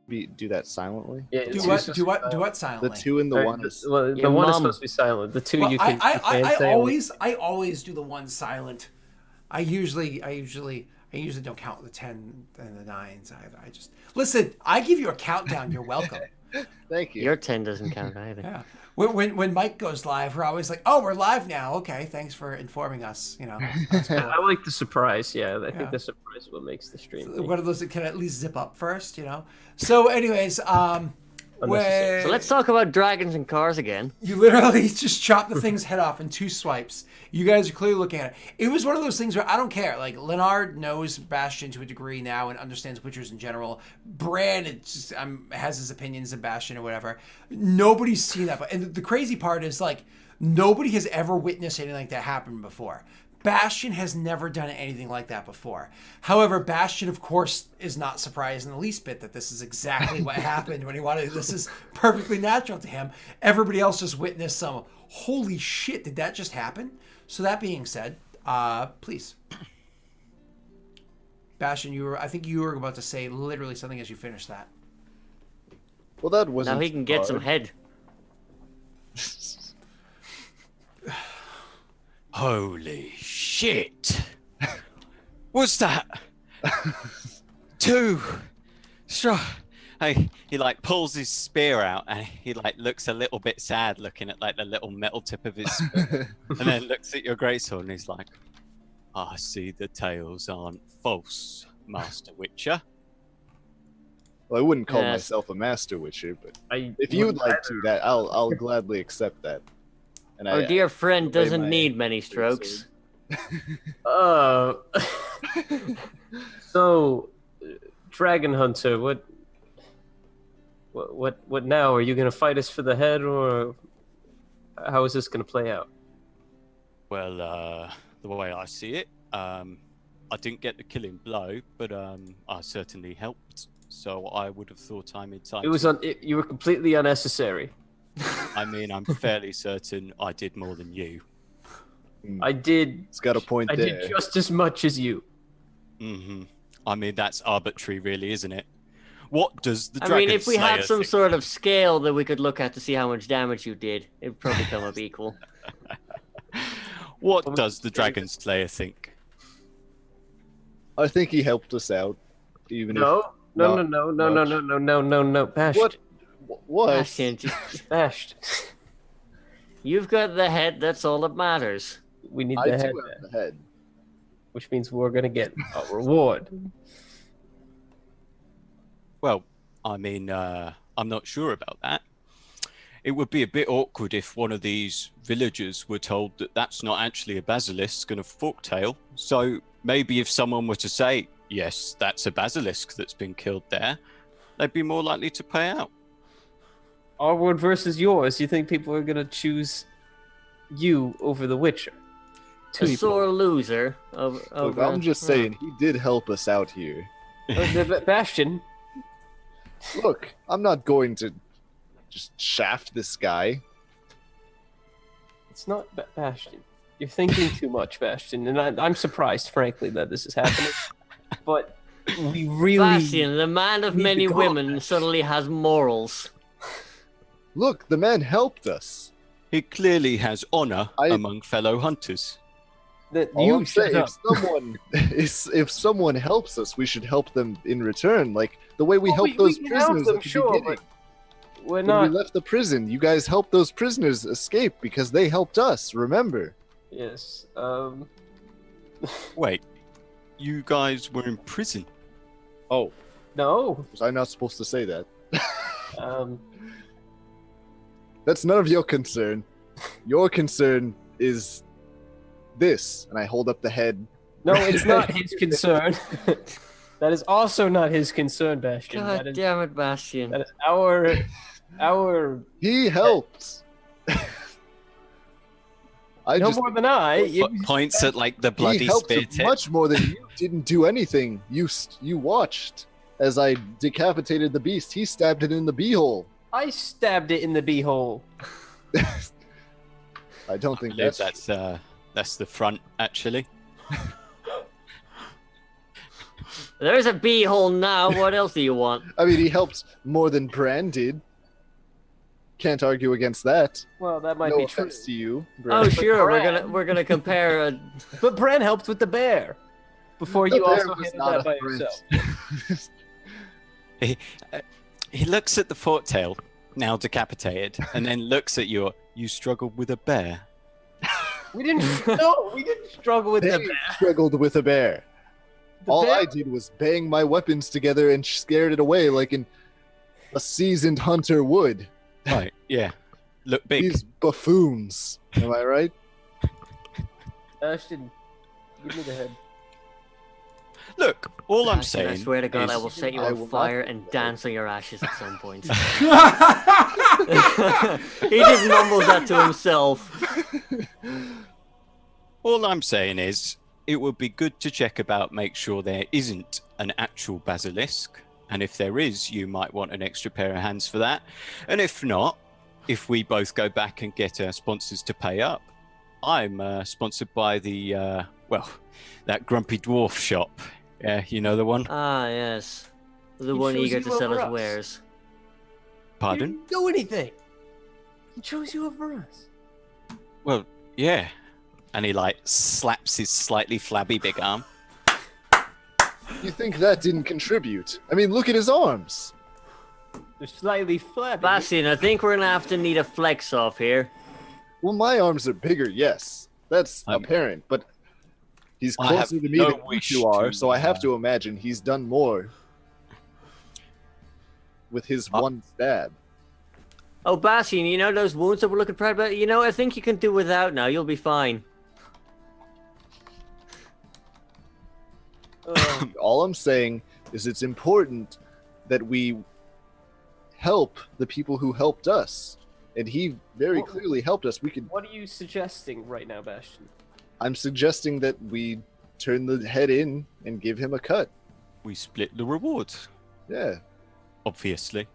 do that silently? Yeah, Do what? Do what? Do what The silently? 2 and the 1 is... Well, Your the one is mum. supposed to be silent. The two Well, you can. I always do the one silent. I usually don't count the 10 and the 9s either. I just listen. I give you a countdown. You're welcome. Thank you. Your 10 doesn't count either. Yeah. When Mike goes live, we're always like, "Oh, we're live now. Okay, thanks for informing us." You know, that's cool. I like the surprise. Yeah, I think the surprise is what makes the stream. One of those that can at least zip up first. You know. So, anyways, Unnecessary. So let's talk about dragons and cars again. you literally just chop the thing's head off in 2 swipes. You guys are clearly looking at it. It was one of those things where I don't care. Like, Leonard knows Bastion to a degree now and understands Witchers in general. Bran has his opinions of Bastion or whatever. Nobody's seen that. And the crazy part is, like, nobody has ever witnessed anything like that happen before. Bastion has never done anything like that before. However, Bastion, of course, is not surprised in the least bit that this is exactly what happened when he wanted. This is perfectly natural to him. Everybody else just witnessed some, holy shit, did that just happen? So that being said, please. Bastion, I think you were about to say literally something as you finished that. Well, that wasn't Now he can get some head. Holy shit! What's that? 2 strong. Hey, he like pulls his spear out and he like looks a little bit sad, looking at like the little metal tip of his spear, and then looks at your greatsword and he's like, "I see the tales aren't false, Master Witcher." Well, I wouldn't call Yes. myself a master witcher, but I if you would would like to, that I'll gladly accept that. And Our dear friend away doesn't my need many strokes. So, Dragon Hunter, what now? Are you gonna fight us for the head, or how is this gonna play out? Well, the way I see it, I didn't get the killing blow, but I certainly helped. So I would have thought I'm entitled. You were completely unnecessary. I mean, I'm fairly certain I did more than you. I did. It's got a point I there. did just as much as you. Mm-hmm. I mean, that's arbitrary, really, isn't it? What does the I Dragon mean, if we Slayer had some think? sort of scale that we could look at to see how much damage you did, it'd probably come up equal. What does the Dragon Slayer think? I think he helped us out, even No, Bashed. What? What? Bastion, just Bashed. you've got the head, that's all that matters. We need I the do head, have the head. which means we're gonna get a reward. Well, I mean, I'm not sure about that. It would be a bit awkward if one of these villagers were told that that's not actually a basilisk and a forktail. So maybe if someone were to say, yes, that's a basilisk that's been killed there, they'd be more likely to pay out. Our word versus yours. You think people are gonna choose you over the Witcher? A sore loser. Look, I'm just saying, he did help us out here. Bastion. Look, I'm not going to just shaft this guy. It's not Bastion. You're thinking too much, Bastion, and I'm surprised, frankly, that this is happening. But we really. Bastion, the man of need many to go. women, suddenly has morals. Look, the man helped us. He clearly has honor among fellow hunters. That All you I'm saying, shut up. if someone helps us, we should help them in return. Like the way we helped those can help prisoners them, at the sure, beginning. but we're When not. we left the prison, you guys helped those prisoners escape because they helped us. Remember? Yes. Wait, you guys were in prison? Oh, No. was I not supposed to say that? Um. That's none of your concern. Your concern is this, and I hold up the head. No, it's not his concern. That is also not his concern, Bastion. God That is, damn it, Bastion. that is our. He helped. I No just more than I. Points at like the bloody he helped spear us tip. much more than you. Didn't do anything. You watched as I decapitated the beast. He stabbed it in the beehole. I stabbed it in the beehole. I don't think I believe that's that's the front, actually. There's a bee hole now. What else do you want? I mean, he helped more than Bran did. Can't argue against that. Well, that might No be true. offense to you, Bran. Oh, sure. Bran- We're gonna compare. But Bran helped with the bear before The you bear also was handled not that a by threat. yourself. He looks at the forktail, now decapitated, and then looks at you. You struggled with a bear. We didn't. No, we didn't struggle with the They bear. struggled with a bear. The All bear- I did was bang my weapons together and scared it away like a seasoned hunter would. Right? Yeah. Look big. These buffoons. Am I right? Ashton, give me the head. Look. All I'm Ashton, I saying. swear to God, is, I will set you I on will not fire do and that. dance on your ashes at some point. He just mumbles that to himself. All I'm saying is, it would be good to check about, make sure there isn't an actual basilisk, and if there is, you might want an extra pair of hands for that. And if not, if we both go back and get our sponsors to pay up, I'm sponsored by the that grumpy dwarf shop. Yeah, you know the one. Ah, yes. The He one chose eager you to sell over his us. wares. Pardon? You didn't do anything. He chose you over us. Well, yeah. And he like slaps his slightly flabby big arm. You think that didn't contribute? I mean, look at his arms. They're slightly flabby. Bastian, I think we're gonna have to need a flex off here. Well, my arms are bigger, yes. That's I'm- apparent, but he's I have closer to me no than you wish two are, to, so I have to imagine he's done more with his one stab. Oh, Bastian, you know those wounds that we're looking proud about? You know, I think you can do without now. You'll be fine. All I'm saying is it's important that we help the people who helped us. And he very Well- clearly helped us. We could What are you suggesting right now, Bastion? I'm suggesting that we turn the head in and give him a cut. We split the rewards, Yeah. obviously.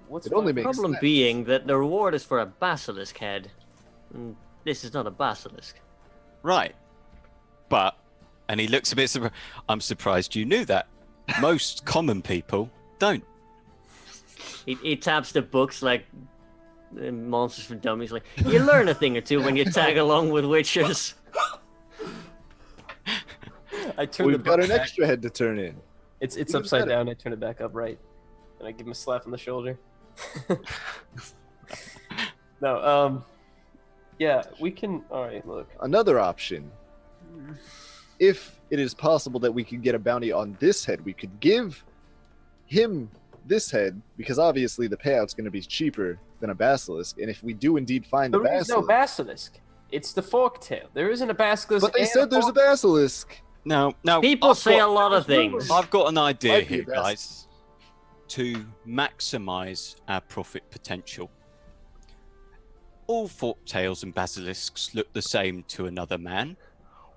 What's It only fine? makes Problem sense. being that the reward is for a basilisk head. And this is not a basilisk. Right. But, and he looks a bit surprised. I'm surprised you knew that. Most common people don't. He taps the books like Monsters for Dummies. Like, you learn a thing or two when you tag along with witchers. I turn We've the got book an back. extra head to turn in. It's Even upside better. down. I turn it back upright, and I give him a slap on the shoulder. No, yeah, we can. All right, look. Another option. If it is possible that we could get a bounty on this head, we could give him this head, because obviously the payout's going to be cheaper than a basilisk. And if we do indeed find the There is no basilisk, basilisk. It's the forktail. There isn't a basilisk. but they and said there's a fork- basilisk. Now, People I've say got- a lot of things. I've got an idea Might be here, the best. guys, to maximize our profit potential. All forktails and basilisks look the same to another man.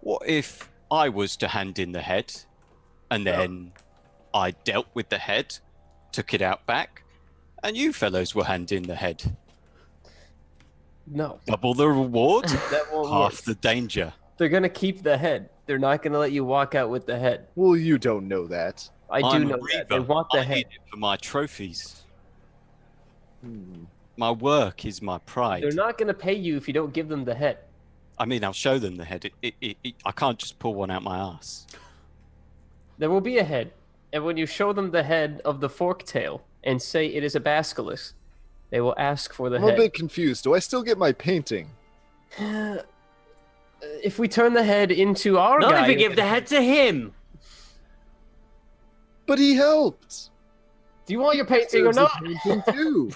What if I was to hand in the head, and then I dealt with the head, took it out back, and you fellows will hand in the head? No, Double the reward, that won't half work. the danger. They're gonna keep the head. They're not gonna let you walk out with the head. Well, you don't know that. I do I'm a know that. They reaver. want the I head. need it for my trophies. Hmm. My work is my pride. They're not gonna pay you if you don't give them the head. I mean, I'll show them the head. I can't just pull one out my ass. There will be a head, and when you show them the head of the forktail and say it is a basilisk, they will ask for the I'm a head. bit confused. Do I still get my painting? If we turn the head into our Not guy, if we give the head to him. But he helped. do you want your painting or Deserves a not? painting too.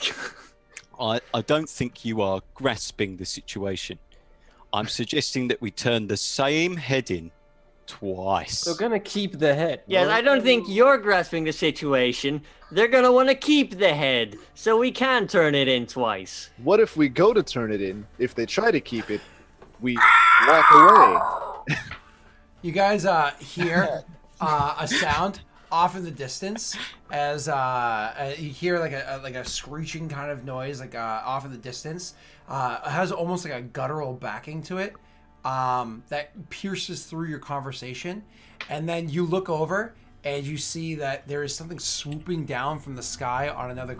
I don't think you are grasping the situation. I'm suggesting that we turn the same head in twice. They're gonna keep the head. Yes, I don't think you're grasping the situation. They're gonna want to keep the head, so we can turn it in twice. What if we go to turn it in? If they try to keep it, we walk away. You guys hear a sound off in the distance as you hear like a screeching kind of noise, like off in the distance. It has almost like a guttural backing to it. that pierces through your conversation, and then you look over and you see that there is something swooping down from the sky on another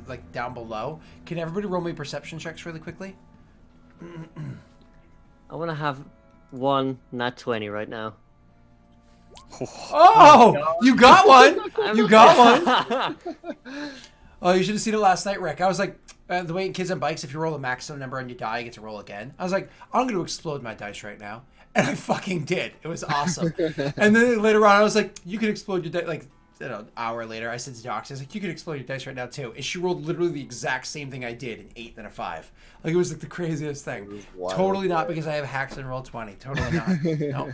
like down below. Can everybody roll me perception checks really quickly? I want to have one nat 20 right now. Oh, you got one. You got one. Oh, you should have seen it last night, Rick. I was like, the way in Kids on Bikes, if you roll a maximum number and you die, you get to roll again. I was like, I'm going to explode my dice right now. And I fucking did. It was awesome. And then later on, I was like, you can explode your dice. Like, an hour later, I said to Doc, I was like, you can explode your dice right now, too. And she rolled literally the exact same thing I did, an 8 and a 5. Like, it was like the craziest thing. Totally not because I have hacks and roll 20. Totally not. No.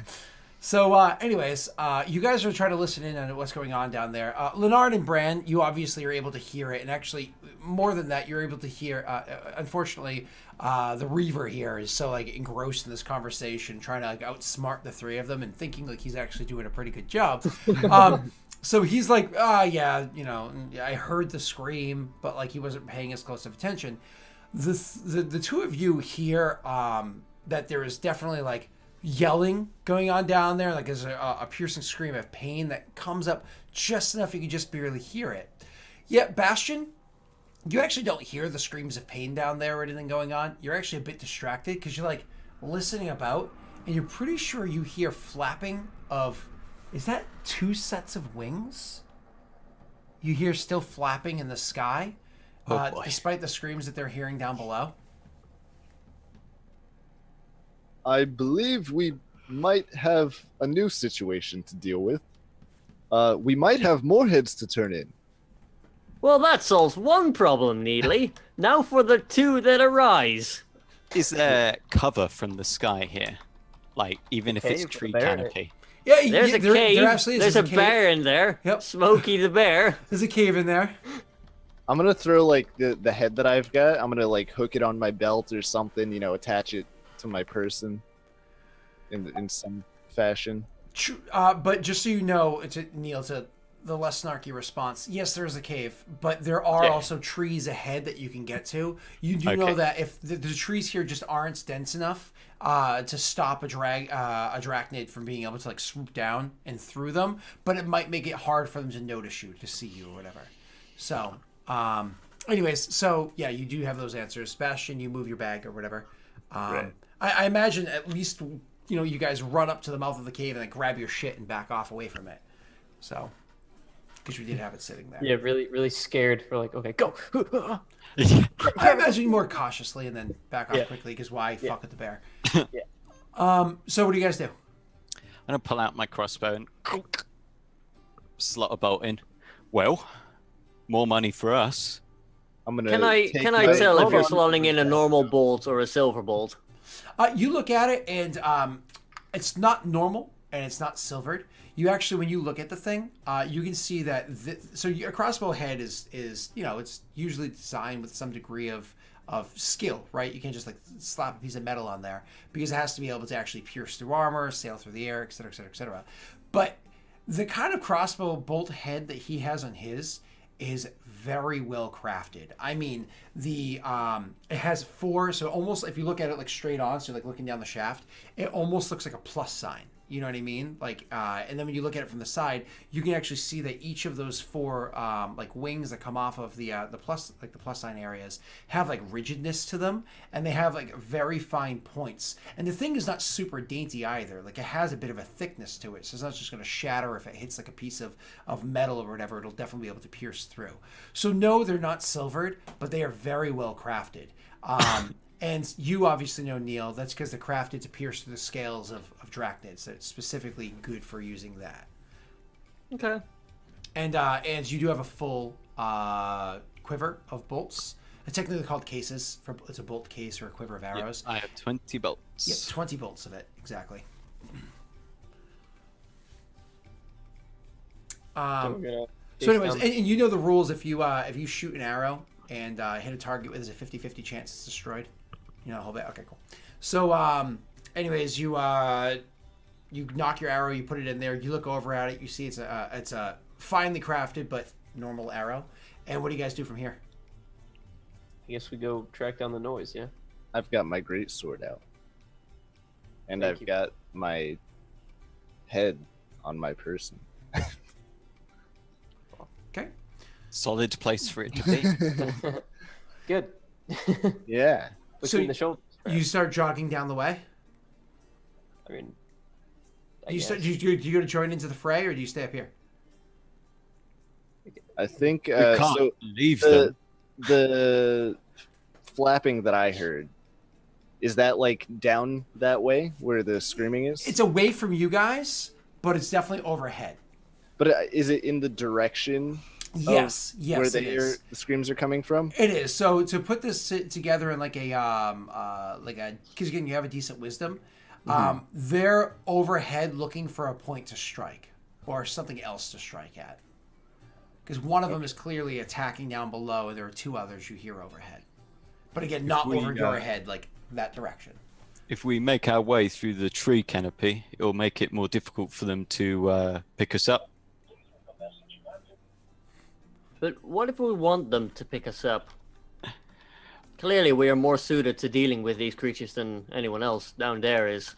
So, anyways, you guys are trying to listen in on what's going on down there. Leonard and Bran, you obviously are able to hear it. And actually, more than that, you're able to hear, unfortunately, the Reaver here is so, like, engrossed in this conversation, trying to, like, outsmart the three of them and thinking, like, he's actually doing a pretty good job. So he's like, yeah, you know, I heard the scream, but, like, he wasn't paying as close of attention. The two of you hear that there is definitely, like, yelling going on down there, like there's a piercing scream of pain that comes up just enough you can just barely hear it. Yet, Bastion, you actually don't hear the screams of pain down there or anything going on. You're actually a bit distracted because you're like listening about, and you're pretty sure you hear flapping of, is that 2 sets of wings? You hear still flapping in the sky, despite the screams that they're hearing down below. I believe we might have a new situation to deal with. We might have more heads to turn in. Well, that solves one problem, Neely. Now for the 2 that arise. Is there cover from the sky here? Like, even if it's Cave, tree the bear. canopy? Yeah, There's a cave. There absolutely is. There's a cave. bear in there. Yep. Smokey the bear. There's a cave in there. I'm gonna throw like the head that I've got. I'm gonna like hook it on my belt or something. You know, attach it to my person in some fashion. But just so you know, Neil, to the less snarky response, yes, there's a cave, but there are also trees ahead that you can get to. You do know that if the trees here just aren't dense enough to stop a drachnid from being able to like swoop down and through them, but it might make it hard for them to notice you, to see you or whatever. So, anyways, so yeah, you do have those answers. Sebastian, you move your bag or whatever. Right. I imagine at least, you know, you guys run up to the mouth of the cave and then grab your shit and back off away from it. So, because we did have it sitting there. Yeah, really, really scared. We're like, okay, go. I imagine more cautiously and then back off quickly because why fuck with the bear? So what do you guys do? I'm gonna pull out my crossbow and slot a bolt in. Well, more money for us. I'm gonna. Can I tell if you're slotting in a normal bolt or a silver bolt? You look at it and it's not normal and it's not silvered. You actually, when you look at the thing, you can see that. So a crossbow head is you know, it's usually designed with some degree of skill, right? You can't just like slap a piece of metal on there because it has to be able to actually pierce through armor, sail through the air, etc., etc., etc. But the kind of crossbow bolt head that he has on his is very well crafted. I mean, it has 4, so almost if you look at it like straight on, so like looking down the shaft, it almost looks like a plus sign. You know what I mean? Like, and then when you look at it from the side, you can actually see that each of those 4 like wings that come off of the plus sign areas have like rigidness to them, and they have like very fine points. And the thing is not super dainty either. Like it has a bit of a thickness to it, so it's not just going to shatter if it hits like a piece of metal or whatever. It'll definitely be able to pierce through. So no, they're not silvered, but they are very well crafted. And you obviously know, Neil, that's because they're crafted to pierce through the scales of drachnids. So it's specifically good for using that. Okay. And you do have a full quiver of bolts. It's technically called cases. It's a bolt case or a quiver of arrows. I have 20 bolts. Yep, 20 bolts of it, exactly. So anyways, and you know the rules. If you shoot an arrow and hit a target with, there's a 50-50 chance it's destroyed. You know, hold it. Okay, cool. So, anyways, you knock your arrow, you put it in there, you look over at it, you see it's a finely crafted but normal arrow. And what do you guys do from here? I guess we go track down the noise, yeah? I've got my great sword out. and Thank I've you. got my head on my person. Okay. Solid place for it to be. Good. Yeah. Between the shoulders. You perhaps. start jogging down the way. I mean, I Do you, start, guess. do you go to join into the fray, or do you stay up here? I think We can't so. leave The them. the flapping that I heard, is that like down that way where the screaming is? It's away from you guys, but it's definitely overhead. But is it in the direction Yes, yes, where it is. the screams are coming from? It is. So to put this together in like a because again you have a decent wisdom, they're overhead looking for a point to strike or something else to strike at. Because one of them is clearly attacking down below, and there are two others you hear overhead. But again, not we, over your head, like that direction. If we make our way through the tree canopy, it'll make it more difficult for them to pick us up. But what if we want them to pick us up? Clearly, we are more suited to dealing with these creatures than anyone else down there is.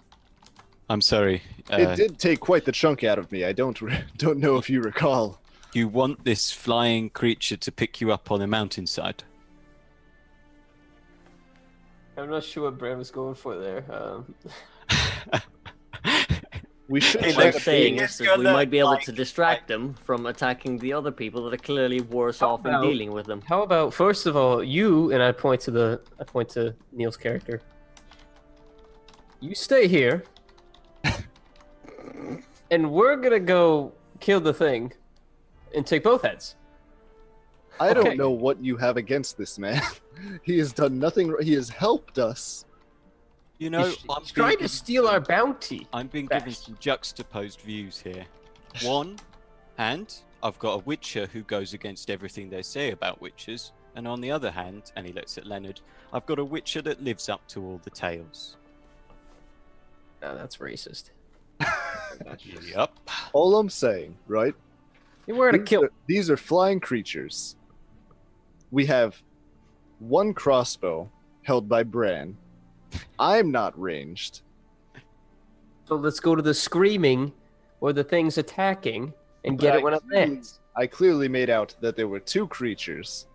I'm sorry. It did take quite the chunk out of me. I don't know if you recall. You want this flying creature to pick you up on a mountainside? I'm not sure what Bran was going for there. We should What check I'm saying the- is that we might be able to distract them from attacking the other people that are clearly worse off in about- dealing with them. How about first of all, you and I point to Neil's character. You stay here, and we're gonna go kill the thing, and take both heads. I Okay. don't know what you have against this man. He has done nothing. He has helped us. You know, He's trying to steal our bounty. I'm being given Bash. some juxtaposed views here. One hand, I've got a witcher who goes against everything they say about witches, and on the other hand, and he looks at Leonard, I've got a witcher that lives up to all the tales. No, that's racist. Yup. All I'm saying, right? We're gonna kill. These are flying creatures. We have one crossbow held by Bran. I'm not ranged. So let's go to the screaming, or the thing's attacking, and get But it when it lands. I clearly made out that there were two creatures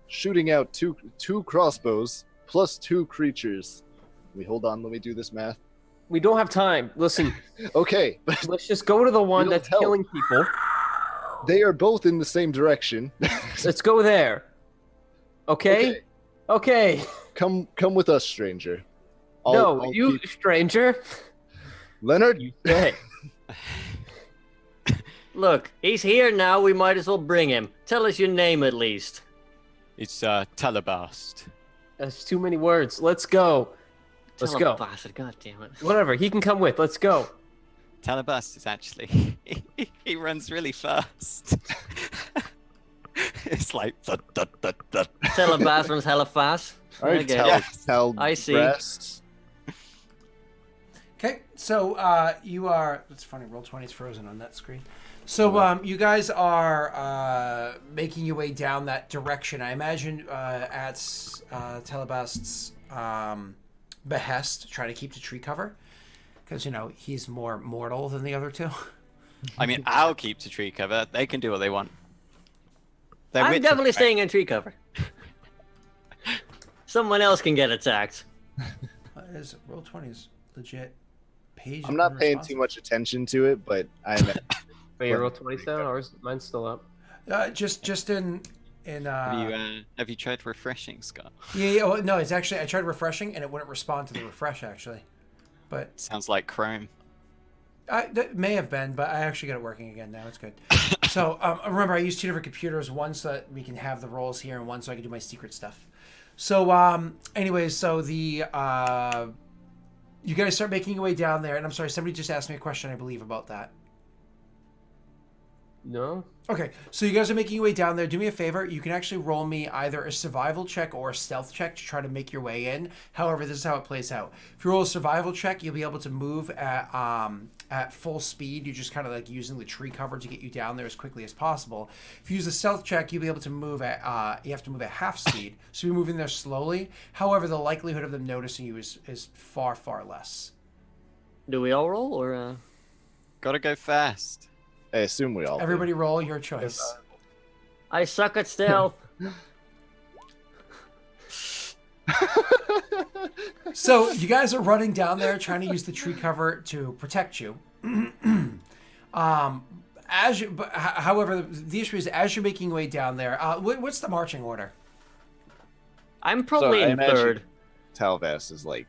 shooting out two crossbows plus two creatures. Hold on, let me do this math. We don't have time. Listen, Okay, but let's just go to the one Real that's help. killing people. they are both in the same direction. Let's go there. Okay? Okay. Come with us, stranger. No, I'll you keep- stranger. Leonard. You stay. Look, he's here now, we might as well bring him. Tell us your name at least. It's Talabast. That's too many words. Let's go. Let's Tell him, go. bastard, God damn it. Whatever. He can come with. Let's go. Talabast is actually he runs really fast. It's like thud, thud, thud, thud. Tell him Bass runs hella fast. All right, Okay. I I see. Rest. Okay, so you are. It's funny. Roll20's frozen on that screen. So you guys are making your way down that direction. I imagine at Telebast's behest, try to keep the tree cover because he's more mortal than the other two. I mean, I'll keep to tree cover. They can do what they want. They're I'm witches, definitely right? staying in tree cover. Someone else can get attacked. Is Roll20 is legit page. I'm not paying unresponsive. too much attention to it, but I'm. Wait, roll 20 down? Ours, mine's still up. Just in Have you tried refreshing, Scott? yeah. Well, no, it's actually I tried refreshing and it wouldn't respond to the refresh actually, but Sounds like Chrome. that may have been, but I actually got it working again now. It's good. So remember, I use two different computers, one so that we can have the rolls here, and one so I can do my secret stuff. So anyways, so the you guys start making your way down there, and I'm sorry, somebody just asked me a question, I believe, about that. No? Okay, so you guys are making your way down there. Do me a favor. You can actually roll me either a survival check or a stealth check to try to make your way in. However, this is how it plays out. If you roll a survival check, you'll be able to move at full speed. You're just kind of like using the tree cover to get you down there as quickly as possible. If you use a stealth check, you'll be able to move at you have to move at half speed, so you're moving there slowly. However, the likelihood of them noticing you is far, far less. Do we all roll or? Gotta go fast. I assume we all. do. Everybody roll your choice. I suck at stealth. So you guys are running down there trying to use the tree cover to protect you. However, the issue is as you're making your way down there, what's the marching order? I'm probably I in imagine third. Talvas is like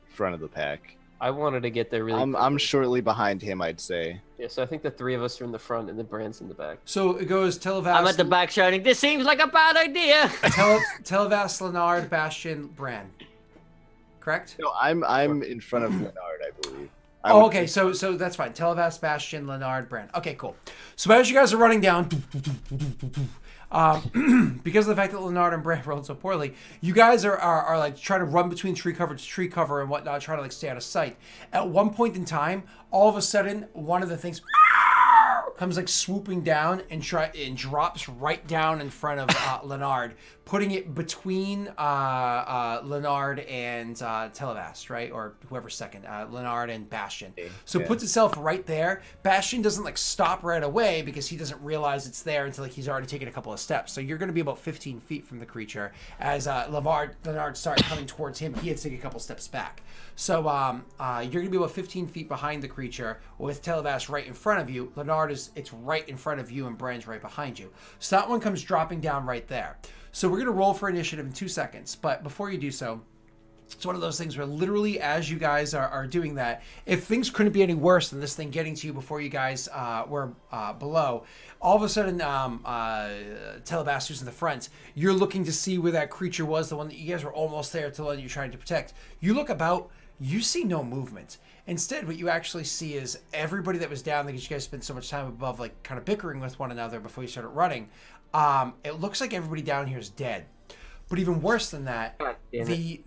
front of the pack. I wanted to get there really I'm quickly. shortly behind him, I'd say. Yeah, so I think the three of us are in the front and the Brand's in the back. So it goes Televas. I'm at the back shouting, "This seems like a bad idea." Televas, Leonard, Bastion, Bran. Correct? No, I'm in front of Leonard, I believe. Oh, okay. So that's fine. Televas, Bastion, Leonard, Bran. Okay, cool. So as you guys are running down, because of the fact that Leonard and Bran rolled so poorly, you guys are like trying to run between tree cover to tree cover and whatnot, trying to like stay out of sight. At one point in time, all of a sudden, one of the things comes like swooping down and drops right down in front of Leonard, putting it between Leonard and Televast, right? Or whoever's second, Leonard and Bastion. So it puts itself right there. Bastion doesn't like stop right away because he doesn't realize it's there until like he's already taken a couple of steps. So you're going to be about 15 feet from the creature. As Leonard starts coming towards him, he had to take a couple steps back. So you're going to be about 15 feet behind the creature with Televast right in front of you. Leonard it's right in front of you and Bran's right behind you. So that one comes dropping down right there. So we're going to roll for initiative in 2 seconds. But before you do so, it's one of those things where literally as you guys are doing that, if things couldn't be any worse than this thing getting to you before you guys were below, all of a sudden, Telebast, who's in the front, you're looking to see where that creature was, the one that you guys were almost there to the one you're trying to protect. You look about, you see no movement. Instead, what you actually see is everybody that was down there, because you guys spent so much time above, like kind of bickering with one another before you started running. It looks like everybody down here is dead. But even worse than that, the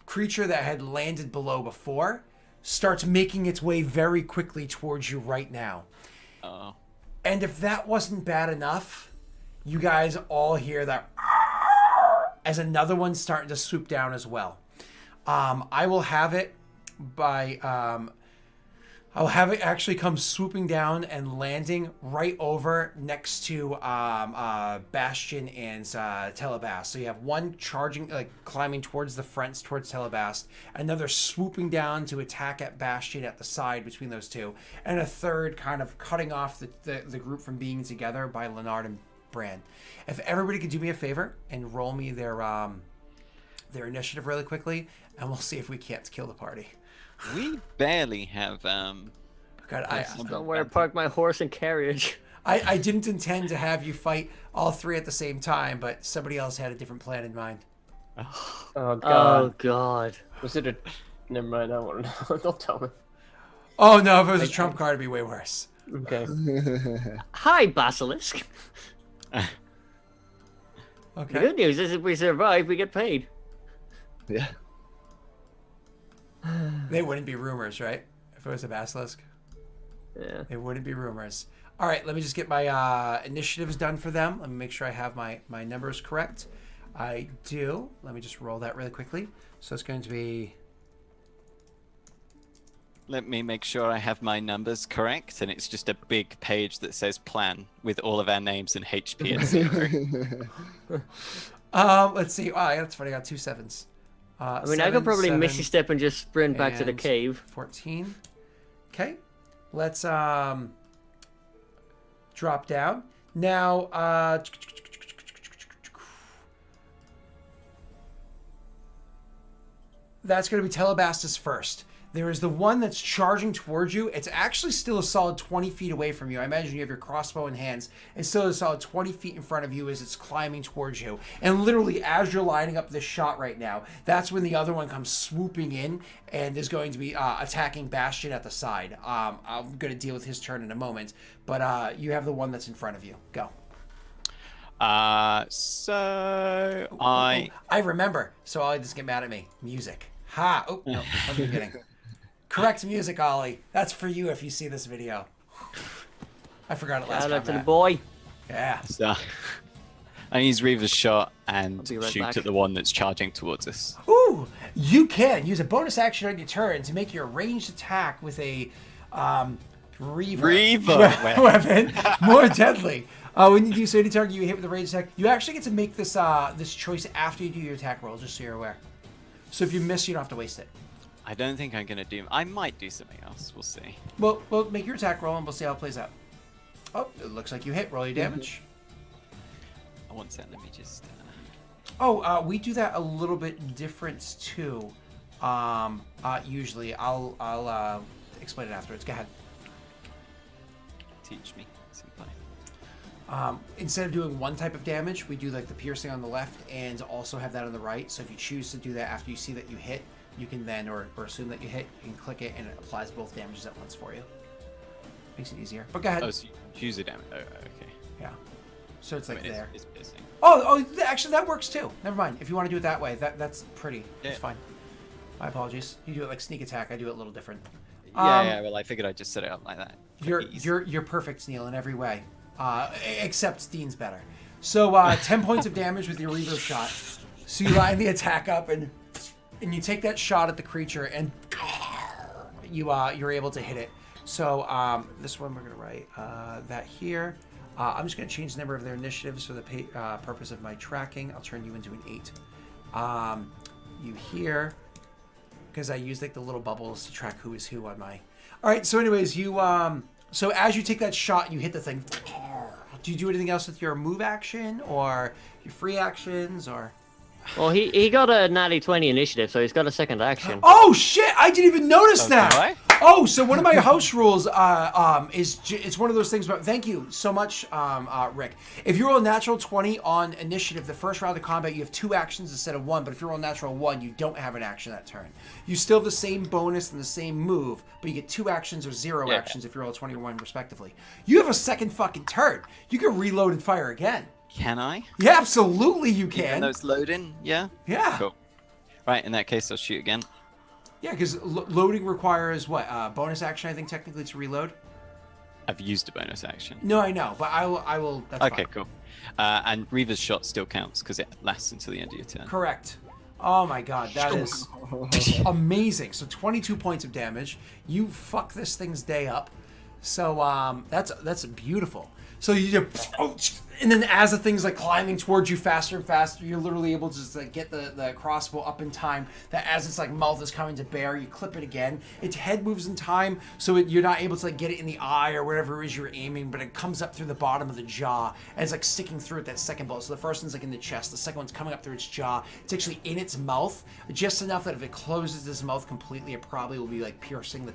creature that had landed below before starts making its way very quickly towards you right now. Oh. And if that wasn't bad enough, you guys all hear that as another one's starting to swoop down as well. I will have it I'll have it actually come swooping down and landing right over next to Bastion and Telebast. So you have one charging, like climbing towards the front, towards Telebast, another swooping down to attack at Bastion at the side between those two, and a third kind of cutting off the group from being together by Leonard and Bran. If everybody could do me a favor and roll me their initiative really quickly, and we'll see if we can't kill the party. We barely have. God, Somewhere to park my horse and carriage. I didn't intend to have you fight all three at the same time, but somebody else had a different plan in mind. Oh god. Oh god. Was it a? Never mind. I want to know. Don't tell me. Oh no! If it was a trump card, it'd be way worse. Okay. Hi, Basilisk. The Okay. good news is if we survive, we get paid. Yeah. They wouldn't be rumors, right? If it was a basilisk, Yeah. it wouldn't be rumors. All right, let me just get my initiatives done for them. Let me make sure I have my numbers correct. I do. Let me just roll that really quickly. So it's going to be... Let me make sure I have my numbers correct, and it's just a big page that says plan with all of our names and HP at 0. Let's see. Wow, that's funny. I got 2 7s. I mean, I could probably Misty Step and just sprint back to the and cave. 14. Okay. Let's drop down. Now, that's going to be Telebastus first. There is the one that's charging towards you. It's actually still a solid 20 feet away from you. I imagine you have your crossbow in hands. It's still a solid 20 feet in front of you as it's climbing towards you. And literally, as you're lining up this shot right now, that's when the other one comes swooping in and is going to be attacking Bastion at the side. I'm going to deal with his turn in a moment. But you have the one that's in front of you. Go. So I remember. So Ollie doesn't get mad at me. Music. Ha! Oh, no, from the beginning. Correct music, Ollie. That's for you if you see this video. I forgot it last Shout out to the combat. boy. Yeah. So, I use Reaver's shot and I'll be right shoot back. at the one that's charging towards us. Ooh, you can use a bonus action on your turn to make your ranged attack with a Reaver weapon more deadly. When you do so, any target you hit with a ranged attack, you actually get to make this this choice after you do your attack roll, just so you're aware. So if you miss, you don't have to waste it. I don't think I'm gonna do. I might do something else. We'll see. Well, make your attack roll and we'll see how it plays out. Oh, it looks like you hit. Roll your damage. One second. Let me just. Oh, we do that a little bit different too. Usually, I'll explain it afterwards. Go ahead. Teach me. Simply. Instead of doing one type of damage, we do like the piercing on the left and also have that on the right. So if you choose to do that after you see that you hit, you can then, or assume that you hit, you can click it and it applies both damages at once for you. Makes it easier. But go ahead. Oh, so you choose a damage. Oh, okay. Yeah. So it's like there. It's piercing. Oh, actually that works too. Never mind. If you want to do it that way, that's pretty. Yeah. It's fine. My apologies. You do it like sneak attack. I do it a little different. Yeah. Well, I figured I'd just set it up like that. You're perfect, Neil, in every way. Except Dean's better. So 10 points of damage with your Reaver shot. So you line the attack up and you take that shot at the creature and you're able to hit it. So this one we're gonna write that here. I'm just gonna change the number of their initiatives for the purpose of my tracking. I'll turn you into an 8. You here, because I use like the little bubbles to track who is who on my. All right. So anyways, you so as you take that shot, you hit the thing. Do you do anything else with your move action or your free actions or? Well, he got a natty 20 initiative, so he's got a second action. Oh shit! I didn't even notice that. do I? Oh, so one of my house rules it's one of those things. But thank you so much, Rick. If you roll a natural 20 on initiative, the first round of combat, you have 2 actions instead of 1. But if you roll a natural 1, you don't have an action that turn. You still have the same bonus and the same move, but you get 2 actions or 0 actions if you roll a 20 or 1 respectively. You have a second fucking turn. You can reload and fire again. Can I? Yeah, absolutely you Even can. though it's loading? Yeah. Yeah. Cool. Right. In that case, I'll shoot again. Yeah, because loading requires what? Bonus action, I think, technically, to reload. I've used a bonus action. No, I know, but I will. That's Okay, fine. cool. And Reaver's shot still counts because it lasts until the end of your turn. Correct. Oh my god, that is amazing. So 22 points of damage. You fuck this thing's day up. So that's beautiful. So you just, and then as the thing's like climbing towards you faster and faster, you're literally able to just like get the crossbow up in time. That as its like mouth is coming to bear, you clip it again. Its head moves in time, so you're not able to like get it in the eye or whatever it is you're aiming, but it comes up through the bottom of the jaw and it's like sticking through at that second bullet. So the first one's like in the chest, the second one's coming up through its jaw. It's actually in its mouth, just enough that if it closes its mouth completely, it probably will be like piercing the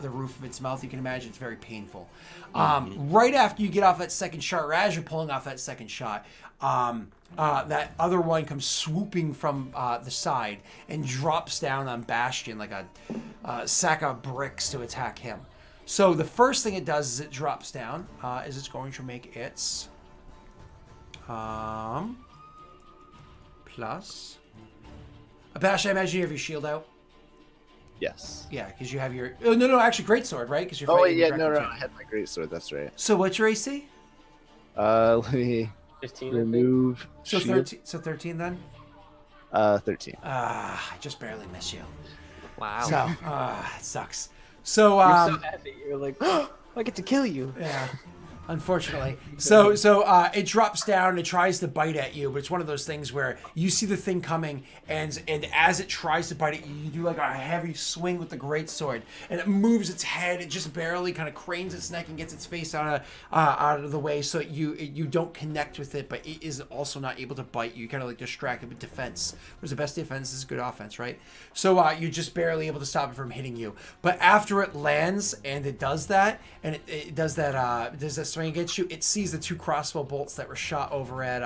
roof of its mouth. You can imagine it's very painful. Right after you get off that second shot, or as you're pulling off that second shot, that other one comes swooping from the side and drops down on Bastion like a sack of bricks to attack him. So the first thing it does is it drops down, is it's going to make its plus. Bastion, I imagine you have your shield out. Yes. Yeah, because you have your. Oh, no, actually, greatsword, right? Because you're. Oh, fighting yeah, directly. no, I had my greatsword. That's right. So what's your AC? Let me 15, I think. remove. So shield. 13. So 13 then. 13. I just barely miss you. Wow. So it sucks. So You're so happy. You're like, oh, I get to kill you. yeah. Unfortunately. So it drops down and it tries to bite at you, but it's one of those things where you see the thing coming and as it tries to bite at you, you do like a heavy swing with the greatsword and it moves its head, it just barely kind of cranes its neck and gets its face out of the way so you don't connect with it, but it is also not able to bite you. You kind of like distracted with defense. Whereas the best defense is good offense, right? So you're just barely able to stop it from hitting you. But after it lands and it does that, and it does that swing against you, it sees the 2 crossbow bolts that were shot over at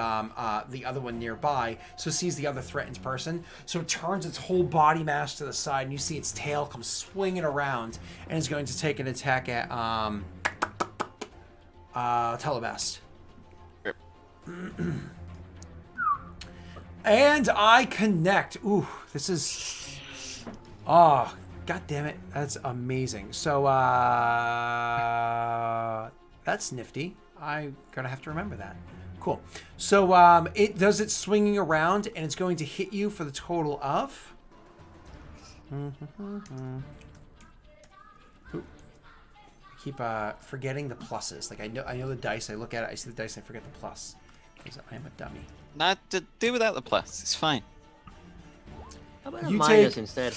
the other one nearby, so it sees the other threatened person, so it turns its whole body mass to the side and you see its tail come swinging around and is going to take an attack at Telebast. Yep. And I connect. Ooh, this is god damn it, that's amazing. So that's nifty. I'm gonna have to remember that. Cool. So it does its swinging around, and it's going to hit you for the total of. Ooh. I keep forgetting the pluses. Like I know the dice. I look at it. I see the dice. I forget the plus because I am a dummy. Nah, do without the plus. It's fine. How about a You minus take- instead?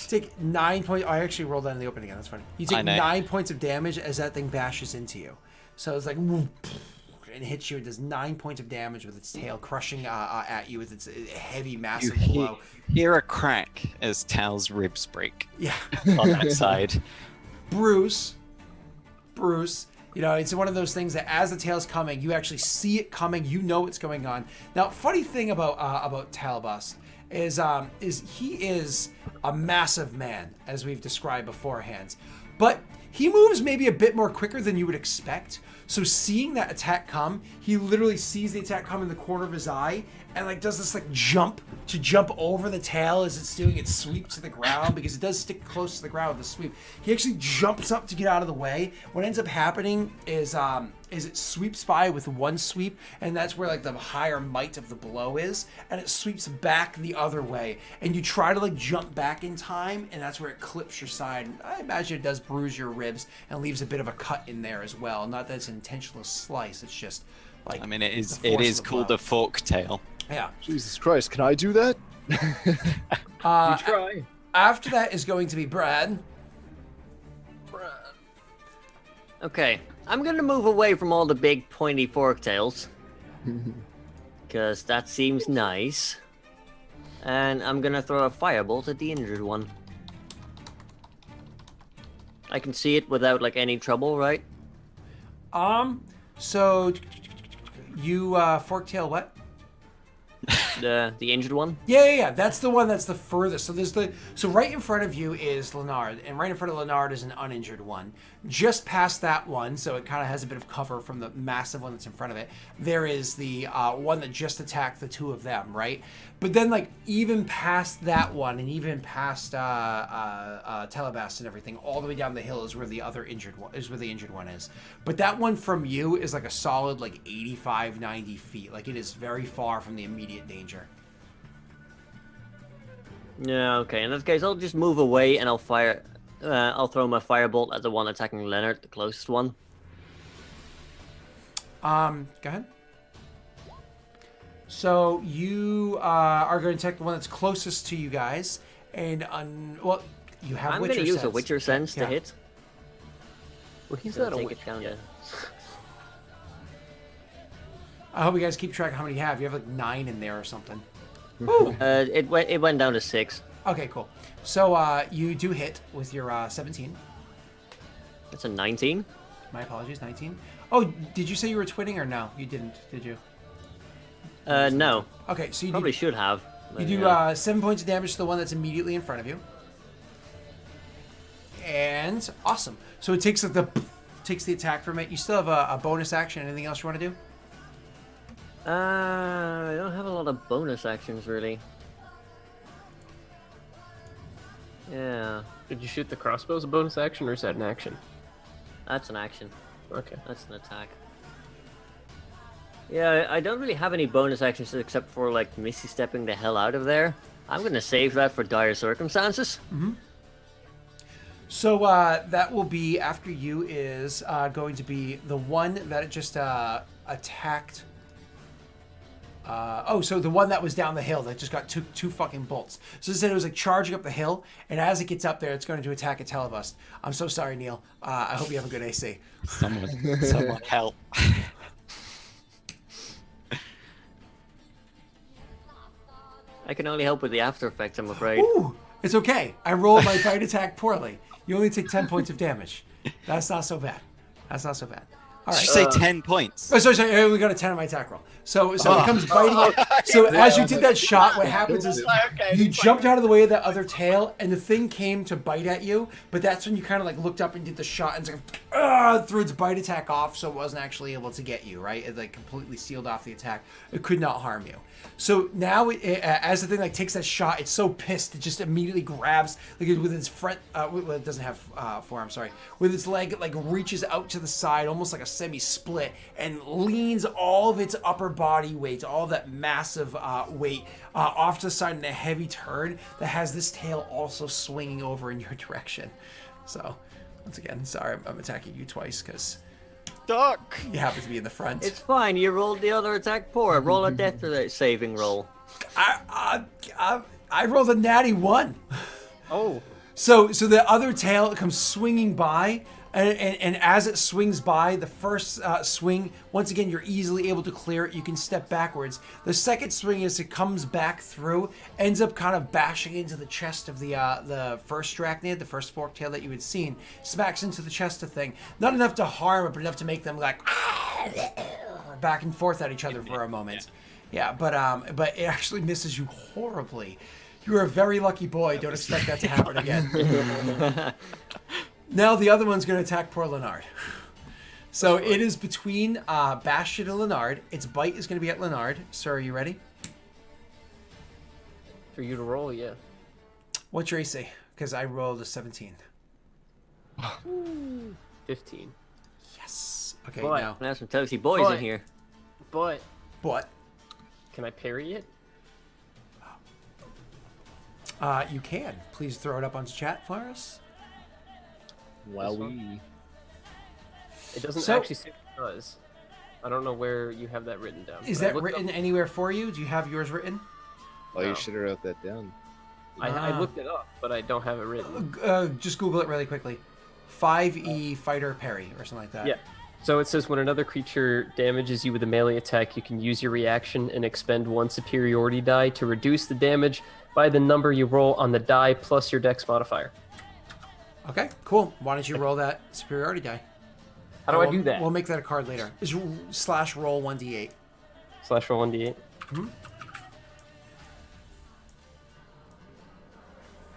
Take 9 points. I actually rolled that in the open again. That's funny. You I take know. 9 points of damage as that thing bashes into you. So it's like, and hits you. It does 9 points of damage with its tail, crushing at you with its heavy, massive blow. Hear a crack as Tal's ribs break Yeah. on that side. Bruce, you know, it's one of those things that as the tail's coming, you actually see it coming. You know what's going on. Now, funny thing about Talbus is he is a massive man, as we've described beforehand, but he moves maybe a bit more quicker than you would expect. So seeing that attack come, he literally sees the attack come in the corner of his eye and like does this like jump over the tail as it's doing its sweep to the ground, because it does stick close to the ground with the sweep. He actually jumps up to get out of the way. What ends up happening is it sweeps by with one sweep, and that's where like the higher might of the blow is, and it sweeps back the other way, and you try to like jump back in time, and that's where it clips your side. I imagine it does bruise your ribs and leaves a bit of a cut in there as well. Not that it's an intentional slice, it's just like, I mean, it the force is of the called blow. a fork tail. Yeah. Jesus Christ, can I do that? You try. After that is going to be Brad. Okay, I'm gonna move away from all the big pointy fork tails. Because that seems nice. And I'm gonna throw a firebolt at the injured one. I can see it without like any trouble, right? So you forktail what? The injured one? Yeah. That's the one that's the furthest. So right in front of you is Leonard, and right in front of Leonard is an uninjured one. Just past that one, so it kind of has a bit of cover from the massive one that's in front of it. There is the one that just attacked the two of them, right? But then, like, even past that one, and even past Telebast and everything, all the way down the hill is where the other injured one is. Where the injured one is. But that one from you is like a solid like 85, 90 feet. Like, it is very far from the immediate danger. Yeah, okay. In that case, I'll just move away and I'll throw my firebolt at the one attacking Leonard, the closest one. Go ahead. So you are going to attack the one that's closest to you guys, and you have. I'm Witcher gonna use sense. a Witcher sense Yeah. to hit. Well, he's So not a take witch it down yet. to. I hope you guys keep track of how many you have. You have like 9 in there or something. It went down to 6. Okay, cool. So you do hit with your 17. That's a 19. My apologies, 19. Oh, did you say you were twinning or no? You didn't, did you? No. Okay, so you Probably do, should have. you but, do yeah. 7 points of damage to the one that's immediately in front of you. And awesome. So it takes the attack from it. You still have a bonus action. Anything else you want to do? I don't have a lot of bonus actions really. Yeah, Did you shoot the crossbow as a bonus action, or is that an action? that's an action. Okay. That's an attack. Yeah, I don't really have any bonus actions except for like Misty stepping the hell out of there. I'm gonna save that for dire circumstances. So that will be after you is going to be the one that just attacked. So the one that was down the hill that just got two fucking bolts. So it said it was like charging up the hill, and as it gets up there, it's going to attack a Telebust. I'm so sorry, Neil. I hope you have a good AC. Someone help. I can only help with the after effects, I'm afraid. Ooh, it's okay. I rolled my bite attack poorly. You only take 10 points of damage. That's not so bad. All Did right. you say 10 points? Oh, sorry. I only got a 10 on my attack roll. So it comes biting. So as you did that shot, what happens is you jumped out of the way of that other tail, and the thing came to bite at you. But that's when you kind of like looked up and did the shot, and it's like, threw its bite attack off, so it wasn't actually able to get you. Right? It like completely sealed off the attack. It could not harm you. So now, as the thing like takes that shot, it's so pissed it just immediately grabs like with its front. Well, it doesn't have forearm. Sorry, with its leg, it like reaches out to the side, almost like a semi-split and leans all of its upper body weight, all of that massive weight off to the side in a heavy turn that has this tail also swinging over in your direction. So, once again, sorry, I'm attacking you twice because Duck! you happen to be in the front. It's fine. You rolled the other attack poor. Roll a death saving roll. I rolled a natty 1. Oh. So the other tail comes swinging by, and as it swings by, the first swing, once again, you're easily able to clear it. You can step backwards. The second swing, as it comes back through, ends up kind of bashing into the chest of the first arachnid, the first fork tail that you had seen. Smacks into the chest of the thing. Not enough to harm it, but enough to make them like back and forth at each other for a moment. Yeah, but it actually misses you horribly. You're a very lucky boy. Don't expect that to happen again. Now the other one's going to attack poor Leonard. So it is between Bastion and Leonard. Its bite is going to be at Leonard. Sir, are you ready? For you to roll, yeah. What's your AC? Because I rolled a 17. 15. Yes. Okay, But- now. There's some toasty boys in here. But What? can I parry it? You can. Please throw it up on chat for us. Wowee. It doesn't So- actually say it does. I don't know where you have that written down. Is but I that looked written up- anywhere for you? Do you have yours written? Oh, No. you should have wrote that down. I looked it up, but I don't have it written. Just Google it really quickly. 5E fighter parry or something like that. Yeah. So it says when another creature damages you with a melee attack, you can use your reaction and expend one superiority die to reduce the damage by the number you roll on the die plus your dex modifier. Okay, cool. Why don't you roll that superiority die? How do I do that? We'll make that a card later. Is slash roll 1d8. Slash roll 1d8. Mhm.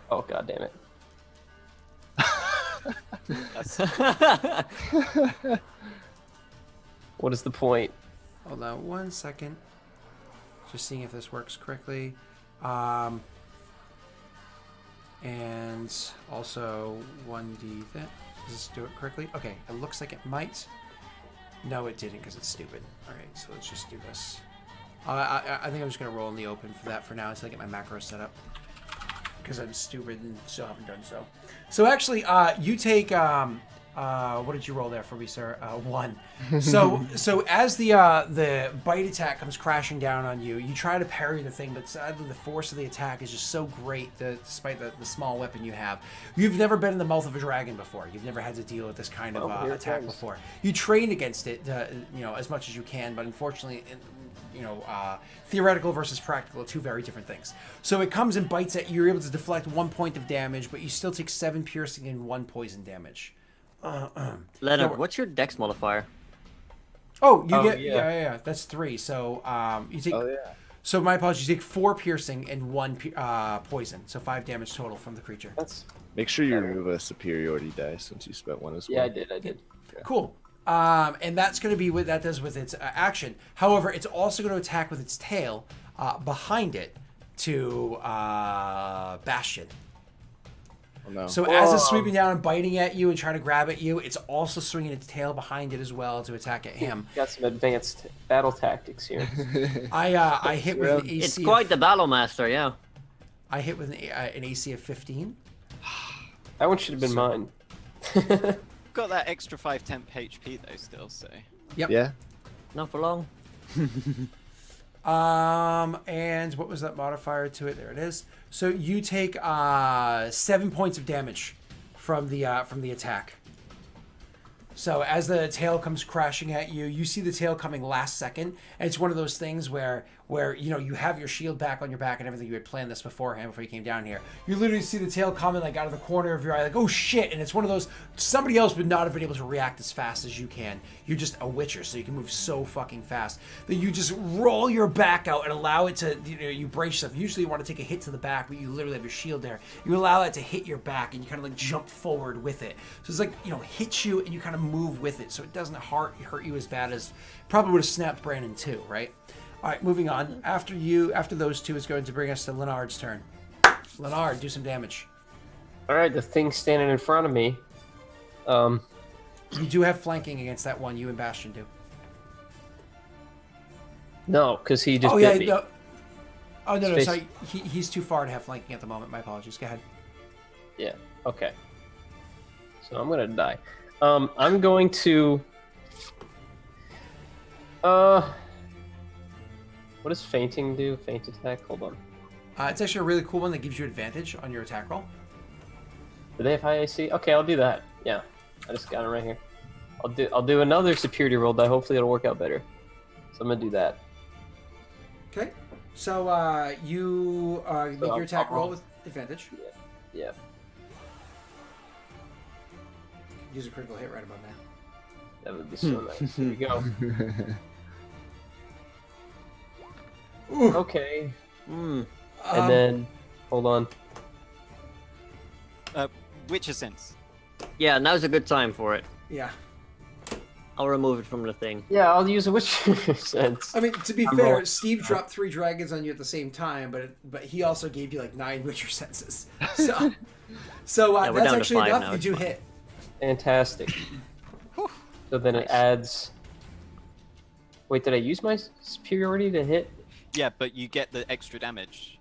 Oh, god damn it. What is the point? Hold on 1 second. Just seeing if this works correctly. And also 1d. Does this do it correctly? Okay, it looks like it might. No, it didn't because it's stupid. All right, so let's just do this. I think I'm just gonna roll in the open for that for now until I get my macros set up. Because I'm stupid and still haven't done so. So actually, you take what did you roll there for me, sir? 1. So as the bite attack comes crashing down on you, you try to parry the thing, but sadly the force of the attack is just so great that despite the small weapon you have. You've never been in the mouth of a dragon before. You've never had to deal with this kind of here it attack comes. before. You train against it, as much as you can, but unfortunately, theoretical versus practical are two very different things. So it comes and bites at you. You're able to deflect 1 point of damage, but you still take 7 piercing and 1 poison damage. Leonard, No. what's your dex modifier? Oh, you Oh, get yeah. yeah. That's 3. So you take. Oh yeah. So my apologies. You take 4 piercing and 1 poison. So 5 damage total from the creature. That's Make sure you remove a superiority die since you spent one as well. yeah, I did. Cool. And that's going to be what that does with its action. However, it's also going to attack with its tail behind it to Bastion. Oh, no. So as it's sweeping down and biting at you and trying to grab at you, it's also swinging its tail behind it as well to attack at him. Got some advanced battle tactics here. I hit with an AC. It's quite the battle master, yeah. I hit with an AC of 15. That one should have been mine. Got that extra 5 temp HP though still, so. Yep. Yeah. Not for long. And what was that modifier to it? There it is. So you take 7 points of damage from the attack. So as the tail comes crashing at you, you see the tail coming last second, and it's one of those things where you have your shield back on your back and everything. You had planned this beforehand before you came down here. You literally see the tail coming like out of the corner of your eye, like, oh shit! And it's one of those, somebody else would not have been able to react as fast as you can. You're just a witcher, so you can move so fucking fast that you just roll your back out and allow it to, you brace yourself. Usually you want to take a hit to the back, but you literally have your shield there. You allow it to hit your back, and you kind of like jump forward with it. So it's like, hits you, and you kind of move with it, so it doesn't hurt you as bad as probably would have snapped Brandon too, right? All right, moving on. After those two is going to bring us to Leonard's turn. Leonard, do some damage. All right, the thing standing in front of me You do have flanking against that one. You and Bastion do. No, because he just Oh bit yeah. me. No. Oh no, Space. sorry. He's too far to have flanking at the moment. My apologies. Go ahead. Yeah. Okay. So I'm gonna die. I'm going to. What does fainting do? Faint attack. Hold on. It's actually a really cool one that gives you advantage on your attack roll. Do they have high AC? Okay, I'll do that. Yeah, I just got it right here. I'll do another superiority roll, but hopefully it'll work out better. So I'm gonna do that. Okay. So you make your attack roll with advantage. Yeah. Use a critical hit right about now. That would be so nice. Here we go. Okay. And then, hold on. Witcher sense. Yeah, now's a good time for it. Yeah. I'll remove it from the thing. Yeah, I'll use a Witcher sense. I mean, to be I'm fair, rolling. Steve dropped 3 dragons on you at the same time, but he also gave you like 9 Witcher senses. So we're that's down to actually 5 enough. now, You it's do fine. hit. Fantastic. So then it adds. Wait, did I use my superiority to hit? Yeah, but you get the extra damage.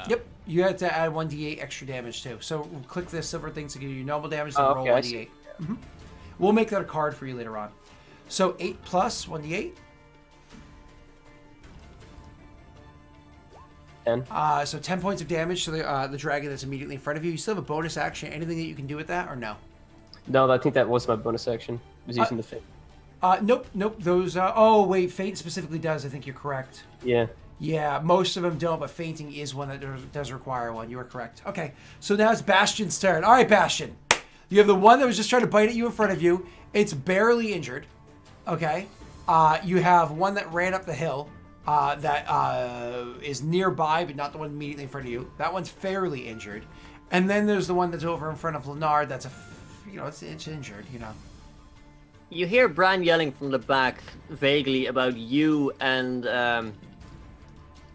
Yep. You had to add 1d8 extra damage too. So click this silver thing to give you normal damage, then Oh, roll okay, I 1d8. see. We'll make that a card for you later on. So 8 plus 1d8. 10. So 10 points of damage to the dragon that's immediately in front of you. You still have a bonus action. Anything that you can do with that, or no? No, I think that was my bonus action. I was using the fit. Nope. Those. Oh wait, faint specifically does. I think you're correct. Yeah. Yeah, most of them don't, but fainting is one that does require one. You are correct. Okay, so now it's Bastion's turn. All right, Bastion. You have the one that was just trying to bite at you in front of you. It's barely injured. Okay. You have one that ran up the hill that is nearby, but not the one immediately in front of you. That one's fairly injured. And then there's the one that's over in front of Lenard that's it's injured, You hear Bran yelling from the back vaguely about you and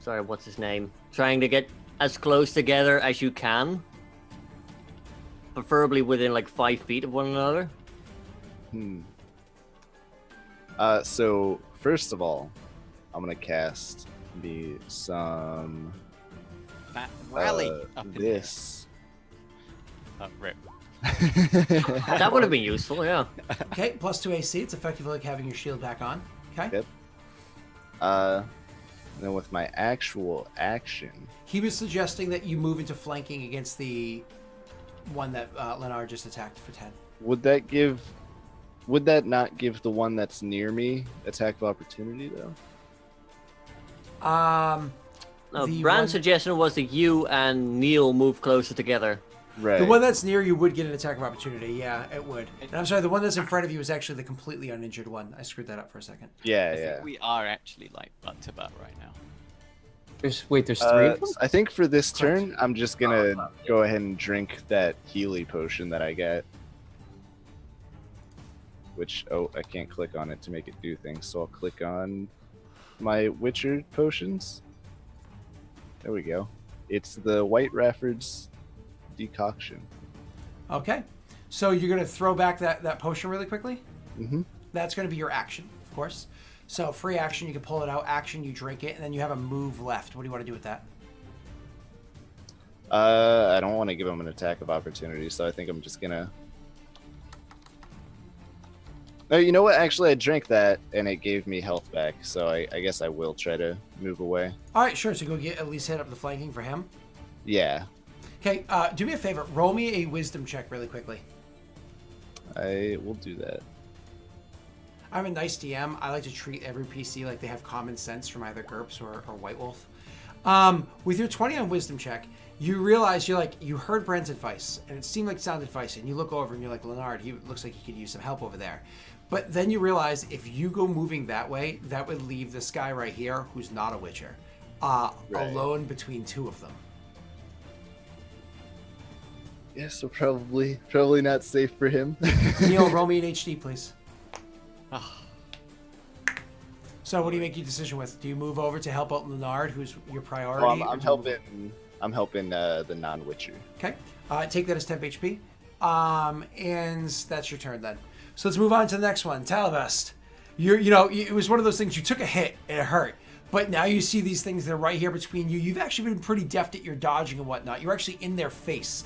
sorry, what's his name? Trying to get as close together as you can. Preferably within like 5 feet of one another. So first of all, I'm gonna cast some That rally up in this. Rip. That would have been useful, yeah. Okay, plus 2 AC. It's effectively like having your shield back on. Okay. Yep. And then with my actual action, He was suggesting that you move into flanking against the one that Lenard just attacked for 10. would that not give the one that's near me attack of opportunity though? No, The Bran's one- suggestion was that you and Neil move closer together. Right. The one that's near you would get an attack of opportunity. Yeah, it would. And I'm sorry, the one that's in front of you is actually the completely uninjured one. I screwed that up for a second. yeah, I yeah. think we are actually like butt to butt right now. There's 3 of them? I think for this Correct. turn, I'm just gonna go ahead and drink that Healy potion that I get. Which, I can't click on it to make it do things, so I'll click on my Witcher potions. There we go. It's the White Rafford's decoction. Okay. So you're going to throw back that potion really quickly? Mm-hmm. That's going to be your action, of course. So free action, you can pull it out. Action, you drink it, and then you have a move left. What do you want to do with that? I don't want to give him an attack of opportunity, so I think I'm just gonna. Oh, you know what? Actually, I drank that, and it gave me health back, so I guess I will try to move away. All right, sure. So go at least hit up the flanking for him. Yeah, Okay, do me a favor. Roll me a wisdom check really quickly. I will do that. I'm a nice DM. I like to treat every PC like they have common sense from either GURPS or White Wolf. With your 20 on wisdom check, you realize you heard Brent's advice, and it seemed like sound advice, and you look over and you're like, Lenard, he looks like he could use some help over there. But then you realize if you go moving that way, that would leave this guy right here, who's not a Witcher, alone between 2 of them. Yeah, so probably not safe for him. Neil, roll me an HD, please. Ah. So what do you make your decision with? Do you move over to help out Lenard, who's your priority? Well, or I'm do you move- helping. I'm helping the non-Witcher. Okay. Take that as temp HP. And that's your turn then. So let's move on to the next one. Talabest. It was one of those things, you took a hit and it hurt. But now you see these things that are right here between you. You've actually been pretty deft at your dodging and whatnot. You're actually in their face.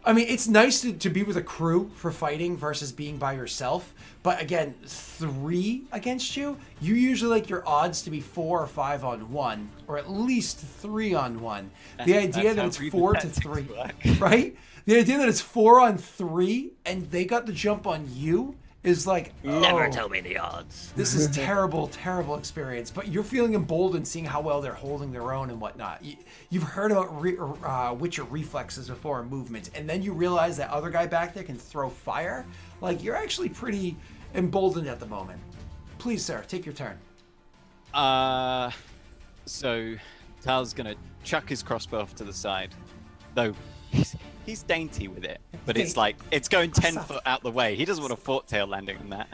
I mean, it's nice to be with a crew for fighting versus being by yourself. But again, 3 against you, you usually like your odds to be 4 or 5 on 1, or at least 3 on 1. The idea that it's 4 to 3, right? The idea that it's 4 on 3 and they got the jump on you is like, Never tell me the odds. This is terrible, terrible experience. But you're feeling emboldened seeing how well they're holding their own and whatnot. You've heard about Witcher reflexes before and movement, and then you realize that other guy back there can throw fire. Like, you're actually pretty emboldened at the moment. Please, sir, take your turn. So Tal's gonna chuck his crossbow off to the side, though he's dainty with it, but it's like it's going 10 foot out the way. He doesn't want a forktail landing on that.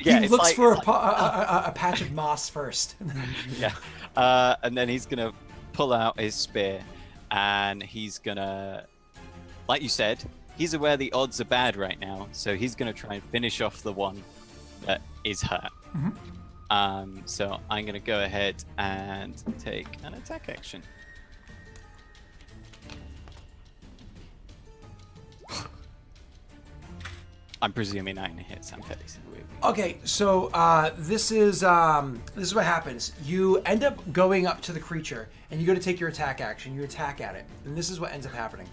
He looks for a patch of moss first. Yeah, and then he's gonna pull out his spear, and he's gonna, like you said, he's aware the odds are bad right now, so he's gonna try and finish off the one that is hurt. So I'm gonna go ahead and take an attack action. I'm presuming 9 hits. I'm fairly certain. Okay, so this is what happens. You end up going up to the creature, and you go to take your attack action. You attack at it, and this is what ends up happening.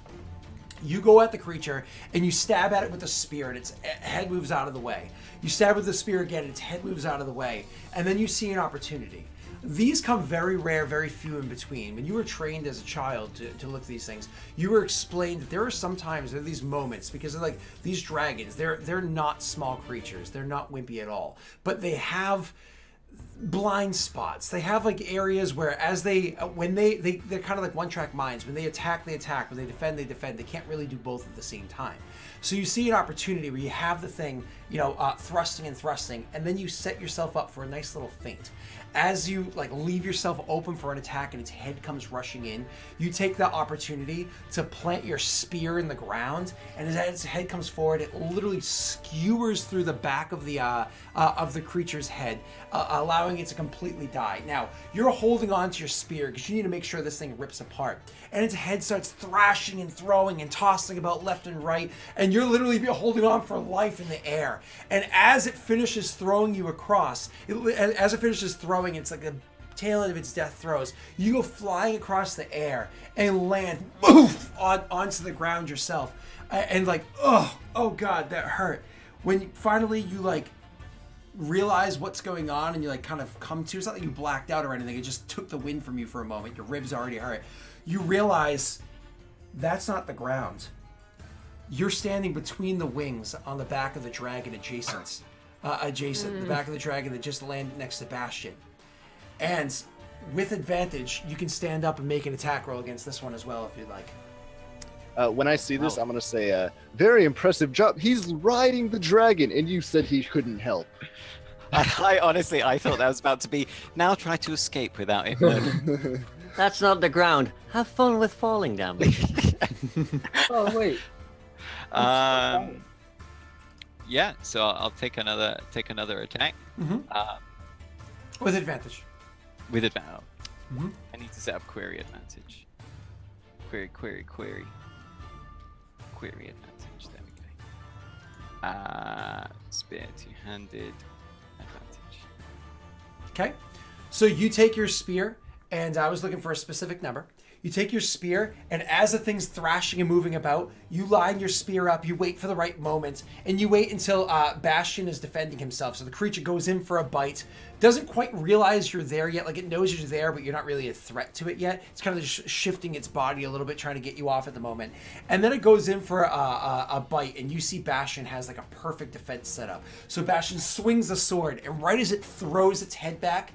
You go at the creature, and you stab at it with a spear, and its head moves out of the way. You stab with the spear again, and its head moves out of the way, and then you see an opportunity. These come very rare, very few in between. When you were trained as a child to look at these things, you were explained that there are these moments, because they're like these dragons, they're not small creatures, they're not wimpy at all, but they have blind spots. They have like areas where they're kind of like one-track minds. When they attack, they attack. When they defend, they defend. They can't really do both at the same time. So you see an opportunity where you have the thing, thrusting, and then you set yourself up for a nice little feint. As you leave yourself open for an attack and its head comes rushing in, you take that opportunity to plant your spear in the ground, and as its head comes forward, it literally skewers through the back of the creature's head, allowing it to completely die. Now, you're holding on to your spear because you need to make sure this thing rips apart. And its head starts thrashing and throwing and tossing about left and right, and you're literally holding on for life in the air. And as it finishes throwing you across, it's like the tail end of its death throes. You go flying across the air and land onto the ground yourself. And oh god, that hurt. When finally you realize what's going on and you kind of come to, it's not like you blacked out or anything, it just took the wind from you for a moment. Your ribs already hurt. You realize that's not the ground. You're standing between the wings on the back of the dragon adjacent. The back of the dragon that just landed next to Bastion. And with advantage, you can stand up and make an attack roll against this one as well if you'd like. When I see this, I'm going to say, very impressive job. He's riding the dragon, and you said he couldn't help. I honestly thought that was about to be, now try to escape without him. That's not the ground. Have fun with falling damage. Oh, wait. Yeah, so I'll take another attack. With advantage. With advantage. I need to set up query advantage. Query advantage. There we go. Spear two-handed advantage. Okay, so you take your spear, and I was looking for a specific number. You take your spear, and as the thing's thrashing and moving about, you line your spear up, you wait for the right moment, and you wait until Bastion is defending himself. So the creature goes in for a bite, doesn't quite realize you're there yet, it knows you're there, but you're not really a threat to it yet. It's kind of just shifting its body a little bit, trying to get you off at the moment. And then it goes in for a bite, and you see Bastion has a perfect defense set up. So Bastion swings the sword, and right as it throws its head back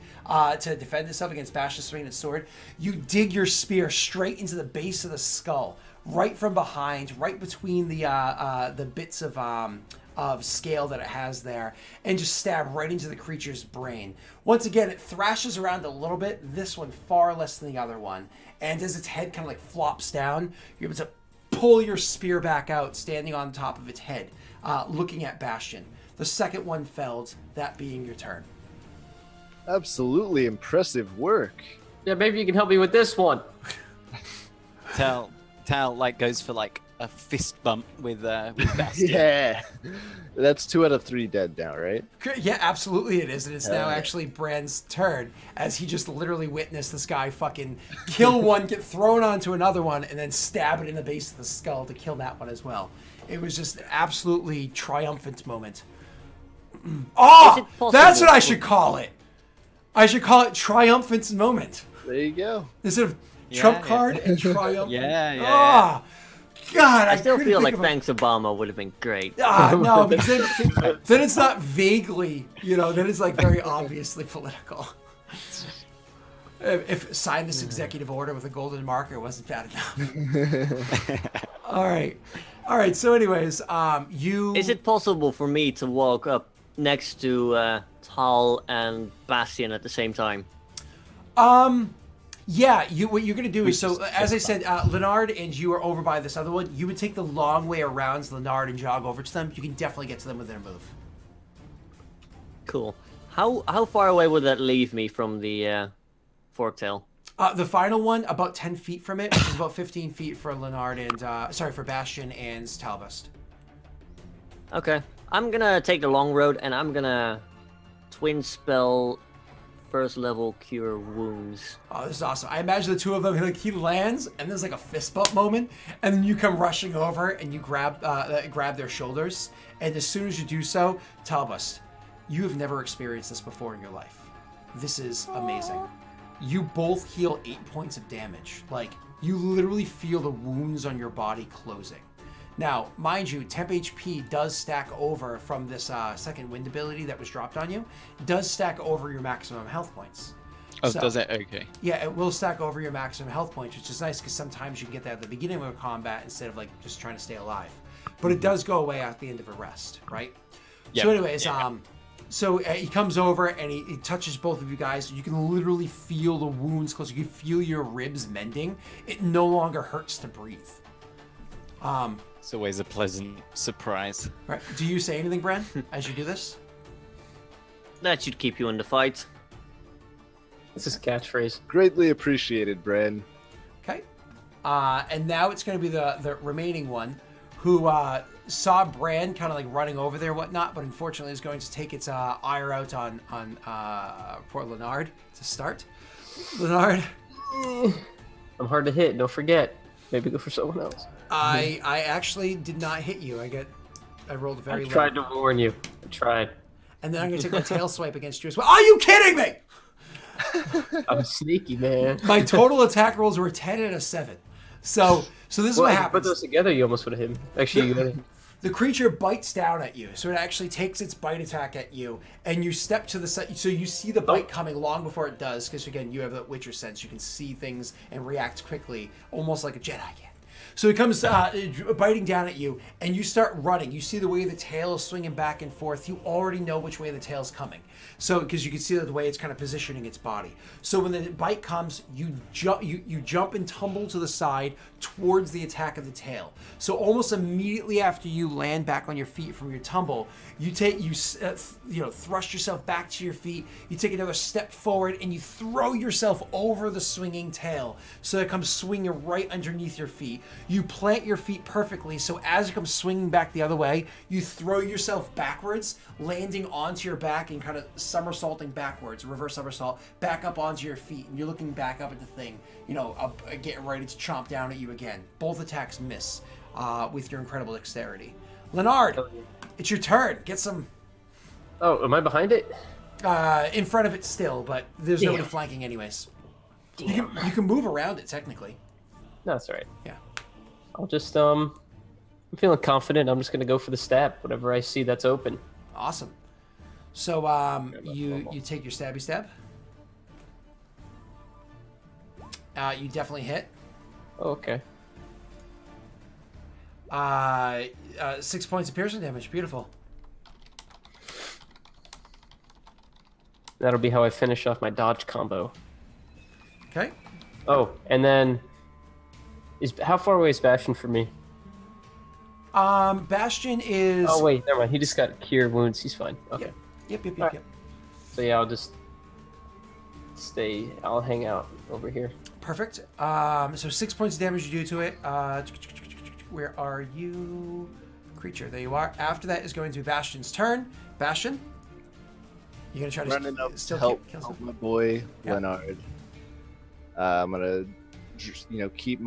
to defend itself against Bastion swinging its sword, you dig your spear straight into the base of the skull, right from behind, right between the bits of scale that it has there, and just stab right into the creature's brain. Once again, it thrashes around a little bit, this one far less than the other one, and as its head kind of flops down, you're able to pull your spear back out, standing on top of its head, looking at Bastion. The second one failed, that being your turn. Absolutely impressive work. Yeah, maybe you can help me with this one. Tal like goes for like a fist bump with Bastion. Yeah. That's 2 out of 3 dead now, right? Yeah, absolutely it is. And it's now yeah. actually Bran's turn as he just literally witnessed this guy fucking kill one, get thrown onto another one, and then stab it in the base of the skull to kill that one as well. It was just an absolutely triumphant moment. Oh, that's what I should call it. I should call it triumphant moment. There you go. Instead of trump card and triumphant. Yeah. God, I still couldn't feel think like of Thanks Obama would have been great. No, because then it's not vaguely, then it's like very obviously political. If sign this executive order with a golden marker wasn't bad enough. All right. So, anyways, you. Is it possible for me to walk up next to Tal and Bastion at the same time? Yeah, what you're going to do is, so as I said, Leonard and you are over by this other one. You would take the long way around Leonard and jog over to them. You can definitely get to them within a move. Cool. How far away would that leave me from the Forktail? The final one, about 10 feet from it, which is about 15 feet for Leonard and, for Bastion and Talbust. Okay. I'm going to take the long road, and I'm going to twin spell first level cure wounds. Oh, this is awesome. I imagine the two of them, he lands, and there's like a fist bump moment, and then you come rushing over, and you grab their shoulders, and as soon as you do so, Talbust, you have never experienced this before in your life. This is amazing. You both heal 8 points of damage. Like, you literally feel the wounds on your body closing. Now, mind you, temp HP does stack over from this second wind ability that was dropped on you. Does stack over your maximum health points. Oh, so, does it? Okay. Yeah, it will stack over your maximum health points, which is nice because sometimes you can get that at the beginning of a combat instead of like just trying to stay alive. But it does go away at the end of a rest, right? Yep. So anyways, so he comes over and he touches both of you guys. You can literally feel the wounds close. You can feel your ribs mending. It no longer hurts to breathe. It's always a pleasant surprise. Right. Do you say anything, Bran, as you do this? That should keep you in the fight. This is a catchphrase. Greatly appreciated, Bran. Okay. And now it's going to be the remaining one who saw Bran kind of like running over there and whatnot, but unfortunately is going to take its ire out on poor Leonard to start. Leonard. I'm hard to hit, don't forget. Maybe go for someone else. I actually did not hit you. I rolled very low. I tried to warn you. I tried. And then I'm going to take my tail swipe against you as well. Are you kidding me? I'm sneaky, man. My total attack rolls were 10 and a 7. So this is what happens. Put those together, you almost would have hit him. Actually, you got him. The creature bites down at you, so it actually takes its bite attack at you, and you step to the side. So you see the bite coming long before it does, because again, you have that Witcher sense. You can see things and react quickly, almost like a Jedi can. So it comes biting down at you, and you start running. You see the way the tail is swinging back and forth. You already know which way the tail's coming. So because you can see the way it's kind of positioning its body. So when the bite comes, you jump and tumble to the side towards the attack of the tail. So almost immediately after you land back on your feet from your tumble, you thrust yourself back to your feet. You take another step forward, and you throw yourself over the swinging tail. So it comes swinging right underneath your feet. You plant your feet perfectly, so as it comes swinging back the other way, you throw yourself backwards, landing onto your back and kind of somersaulting backwards, reverse somersault, back up onto your feet, and you're looking back up at the thing, getting ready to chomp down at you again. Both attacks miss with your incredible dexterity. Leonard, it's your turn. Get some... Oh, am I behind it? In front of it still, but there's nobody flanking anyways. You can move around it, technically. No, that's all right. Yeah. I'll just, I'm feeling confident. I'm just going to go for the stab, whatever I see that's open. Awesome. So, you take your stabby stab. You definitely hit. Oh, okay. 6 points of piercing damage. Beautiful. That'll be how I finish off my dodge combo. Okay. Oh, and then... How far away is Bastion from me? Bastion is. Oh wait, never mind. He just got cure wounds. He's fine. Okay. Yep. So yeah, I'll just stay. I'll hang out over here. Perfect. So 6 points of damage you do to it. Where are you? Creature. There you are. After that is going to be Bastion's turn. Bastion, you're gonna try Running to up still to help kill someone. my boy Yeah. Leonard. I'm gonna, get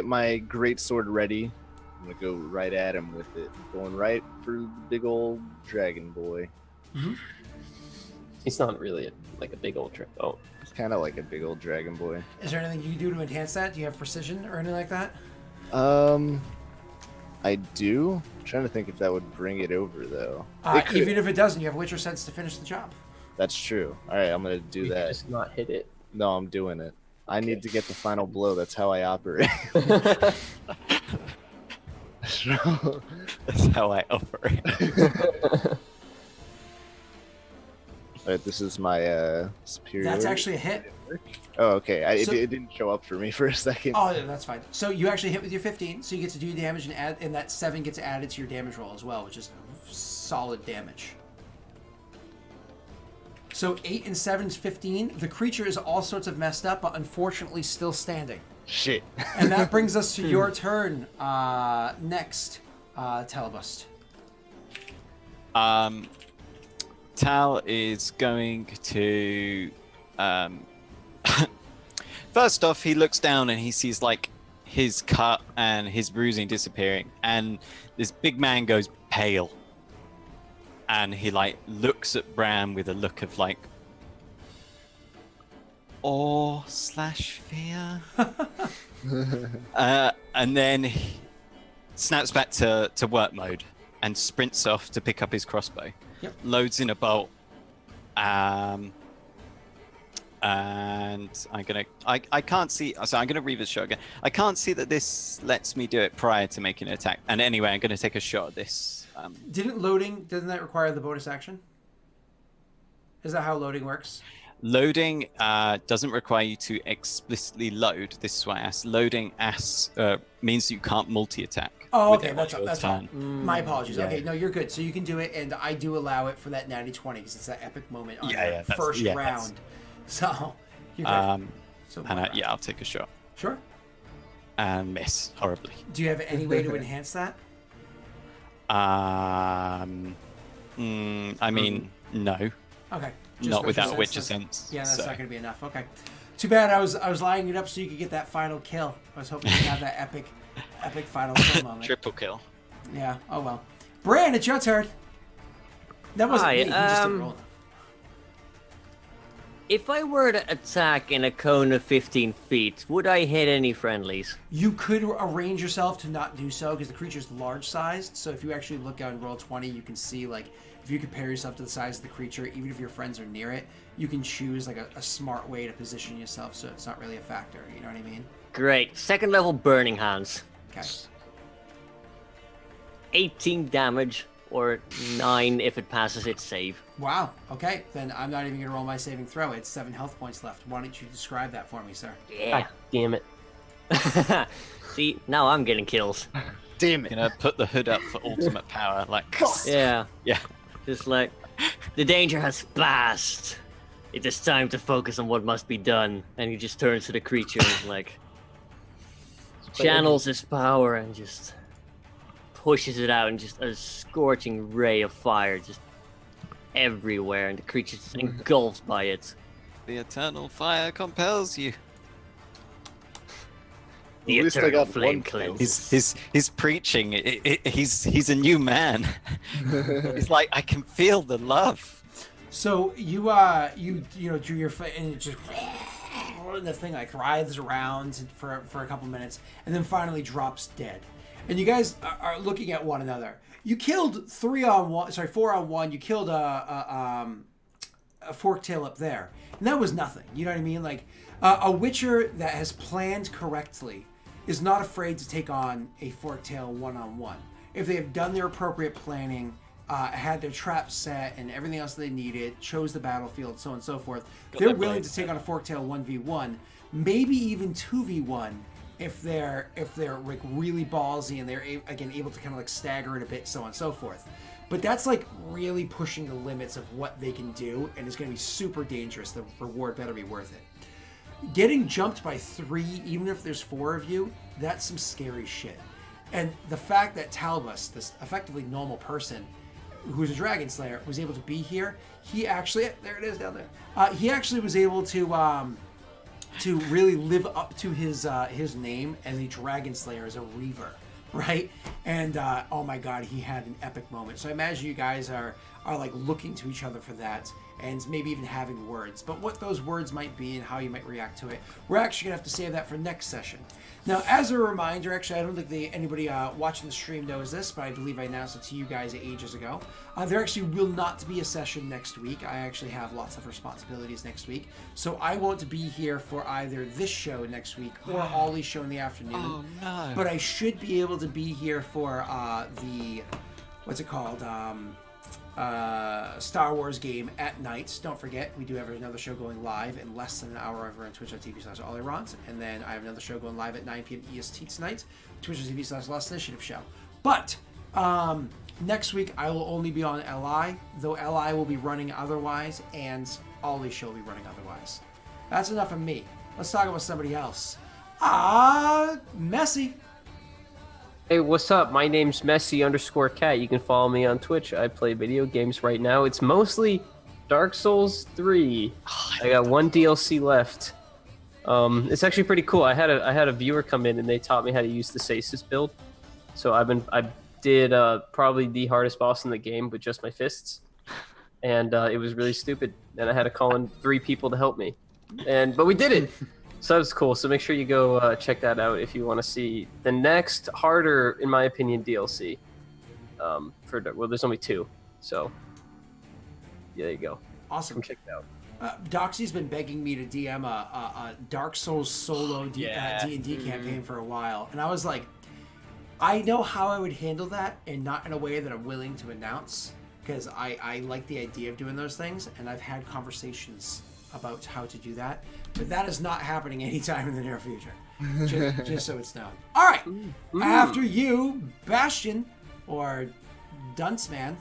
my great sword ready. I'm gonna go right at him with it. Going right for the big old dragon boy. He's not really like a big old trick. Oh, It's kind of like a big old dragon boy. Is there anything you can do to enhance that? Do you have precision or anything like that? I do. I'm trying to think if that would bring it over though. It could. Even if it doesn't, you have Witcher Sense to finish the job. That's true. All right, I'm gonna do you can that. just not hit it. No, I'm doing it. I need to get the final blow. That's how I operate. That's how I operate. All right, this is my superior. That's actually a hit. Oh, okay. So- It didn't show up for me for a second. Oh, yeah, that's fine. So you actually hit with your 15, so you get to do damage and that 7 gets added to your damage roll as well, which is solid damage. So 8 and 7 is 15. The creature is all sorts of messed up, but unfortunately still standing. Shit. And that brings us to your turn. Next, Telebust. Tal is going to. First off, he looks down and he sees like his cut and his bruising disappearing, and this big man goes pale, and he like looks at Bram with a look of like awe/fear, and then he snaps back to work mode and sprints off to pick up his crossbow. Yep. Loads in a bolt. And I can't see, so I'm gonna read the shot again. I can't see that this lets me do it prior to making an attack. And anyway, I'm gonna take a shot at this. Doesn't that require the bonus action? Is that how loading works? Loading doesn't require you to explicitly load. This is why I asked. Loading means you can't multi-attack. Oh, with okay, it that's on your all. turn. My apologies. Yeah. Okay, no, you're good. So you can do it, and I do allow it for that 90-20 because it's that epic moment on Yeah, the yeah, that's- first yeah, that's- round. So you're good. So And one round. yeah, I'll take a shot Sure. and miss horribly. Do you have any way to enhance that? I mean, no, Okay. not without Witcher Witcher Sense. Sense. Yeah, that's so. not going to be enough. Okay. Too bad I was lining it up so you could get that final kill. I was hoping you'd have that epic final kill moment. Triple kill. Yeah. Oh well. Bran, it's your turn. That wasn't Hi, me. He just didn't roll enough. If I were to attack in a cone of 15 feet, would I hit any friendlies? You could arrange yourself to not do so because the creature's large sized. So if you actually look out and roll 20, you can see like if you compare yourself to the size of the creature, even if your friends are near it, you can choose like a smart way to position yourself so it's not really a factor. You know what I mean? Great. Second level Burning Hands. Okay. 18 damage, or 9 if it passes its save. Wow. Okay. Then I'm not even gonna roll my saving throw. It's 7 health points left. Why don't you describe that for me, sir? Yeah. God damn it. See, now I'm getting kills. Damn it. You know, put the hood up for ultimate power. Like, Yeah. yeah. Just like, the danger has passed. It is time to focus on what must be done. And he just turns to the creature and is like, channels his power and just pushes it out, and just a scorching ray of fire just everywhere, and the creature just engulfed by it. The eternal fire compels you. The At least I eternal got flame one kill. cleanse. He's preaching. He's a new man. He's like, I can feel the love. So you drew your foot and it just the thing like writhes around for a couple minutes and then finally drops dead. And you guys are looking at one another. You killed 4 on 1. You killed a forktail up there, and that was nothing. You know what I mean? Like a Witcher that has planned correctly is not afraid to take on a forktail 1-on-1 if they have done their appropriate planning. Had their traps set and everything else they needed, chose the battlefield, so on and so forth. They're their willing blades to take on a forktail 1v1, maybe even 2v1, if they're like really ballsy and they're again able to kind of like stagger it a bit, so on and so forth. But that's like really pushing the limits of what they can do, and it's going to be super dangerous. The reward better be worth it. Getting jumped by 3, even if there's 4 of you, that's some scary shit. And the fact that Talbus, this effectively normal person, who's a Dragon Slayer, was able to be here, he actually, there it is down there. He actually was able to really live up to his name as a Dragon Slayer, as a Reaver. Right? And oh my god, he had an epic moment. So I imagine you guys are like looking to each other for that, and maybe even having words. But what those words might be and how you might react to it, we're actually gonna have to save that for next session. Now, as a reminder, actually, I don't think anybody watching the stream knows this, but I believe I announced it to you guys ages ago. There actually will not be a session next week. I actually have lots of responsibilities next week, so I won't be here for either this show next week or Ollie's show in the afternoon. Oh no! But I should be able to be here for the what's it called? Star Wars game at night. Don't forget, we do have another show going live in less than an hour over on twitch.tv/Ollerons, and then I have another show going live at 9 p.m. EST tonight, twitch.tv/Lost Initiative show. But next week I will only be on LI, though LI will be running otherwise, and Ollie's show will be running otherwise. That's enough of me. Let's talk about somebody else. Messy. Hey, what's up? My name's Messi_Cat. You can follow me on Twitch. I play video games right now. It's mostly Dark Souls 3. I got 1 DLC left. It's actually pretty cool. I had a viewer come in and they taught me how to use the Stasis build. So I did probably the hardest boss in the game with just my fists, and it was really stupid. And I had to call in 3 people to help me, but we did it. So that was cool. So make sure you go check that out if you want to see the next harder, in my opinion, DLC. There's only 2, so yeah, there you go. Awesome. Come check it out. Doxy's been begging me to DM a Dark Souls solo D&D campaign for a while, and I was like, I know how I would handle that, and not in a way that I'm willing to announce, because I like the idea of doing those things, and I've had conversations about how to do that, but that is not happening anytime in the near future. Just so it's known. All right, after you, Bastion, or Dunceman.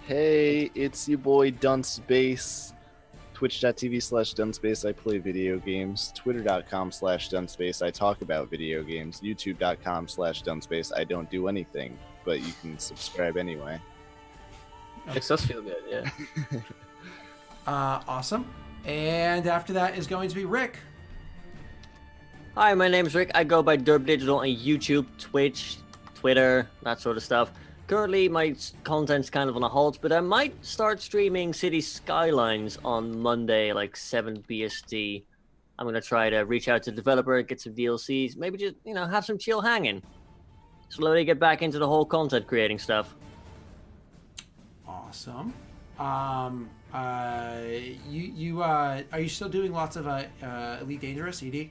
Hey, it's your boy Duncebase. Twitch.tv/Duncebase. I play video games. Twitter.com/Duncebase. I talk about video games. YouTube.com/Duncebase. I don't do anything, but you can subscribe anyway. Makes us feel good, yeah. Awesome. And after that is going to be Rick. Hi, my name's Rick. I go by Derp Digital on YouTube, Twitch, Twitter, that sort of stuff. Currently, my content's kind of on a halt, but I might start streaming City Skylines on Monday, like 7 BST. I'm going to try to reach out to the developer, get some DLCs, maybe just, have some chill hanging. Slowly get back into the whole content creating stuff. Awesome. Are you still doing lots of Elite Dangerous ED?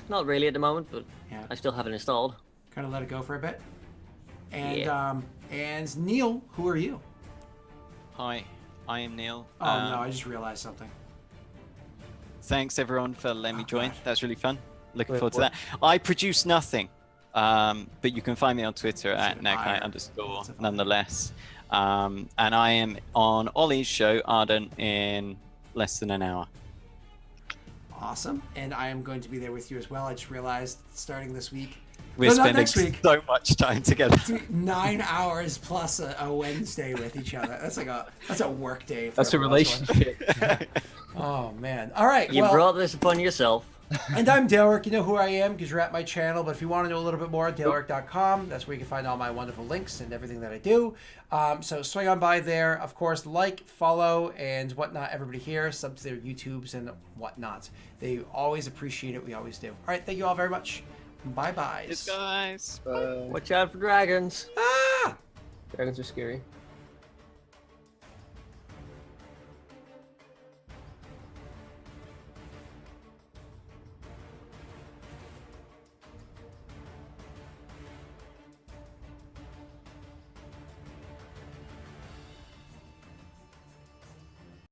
Not really at the moment, but yeah. I still have it installed. Kind of let it go for a bit. And yeah. And Neil, who are you? Hi, I am Neil. Oh no, I just realized something. Thanks everyone for letting me join. Gosh. That's really fun. Looking forward to that. I produce nothing, but you can find me on Twitter at @NagKnight_ nonetheless. And I am on Ollie's show, Arden, in less than an hour. Awesome. And I am going to be there with you as well. I just realized starting this week. We're spending so much time together. 9 hours plus a Wednesday with each other. That's a work day. That's a relationship. Oh man. All right. You brought this upon yourself. And I'm Daelric. You know who I am because you're at my channel. But if you want to know a little bit more, Daelric.com. That's where you can find all my wonderful links and everything that I do. So swing on by there. Of course, like, follow, and whatnot. Everybody here, sub to their YouTubes and whatnot. They always appreciate it. We always do. All right. Thank you all very much. Bye-bye. Yes, guys. Bye. Watch out for dragons. Ah! Dragons are scary.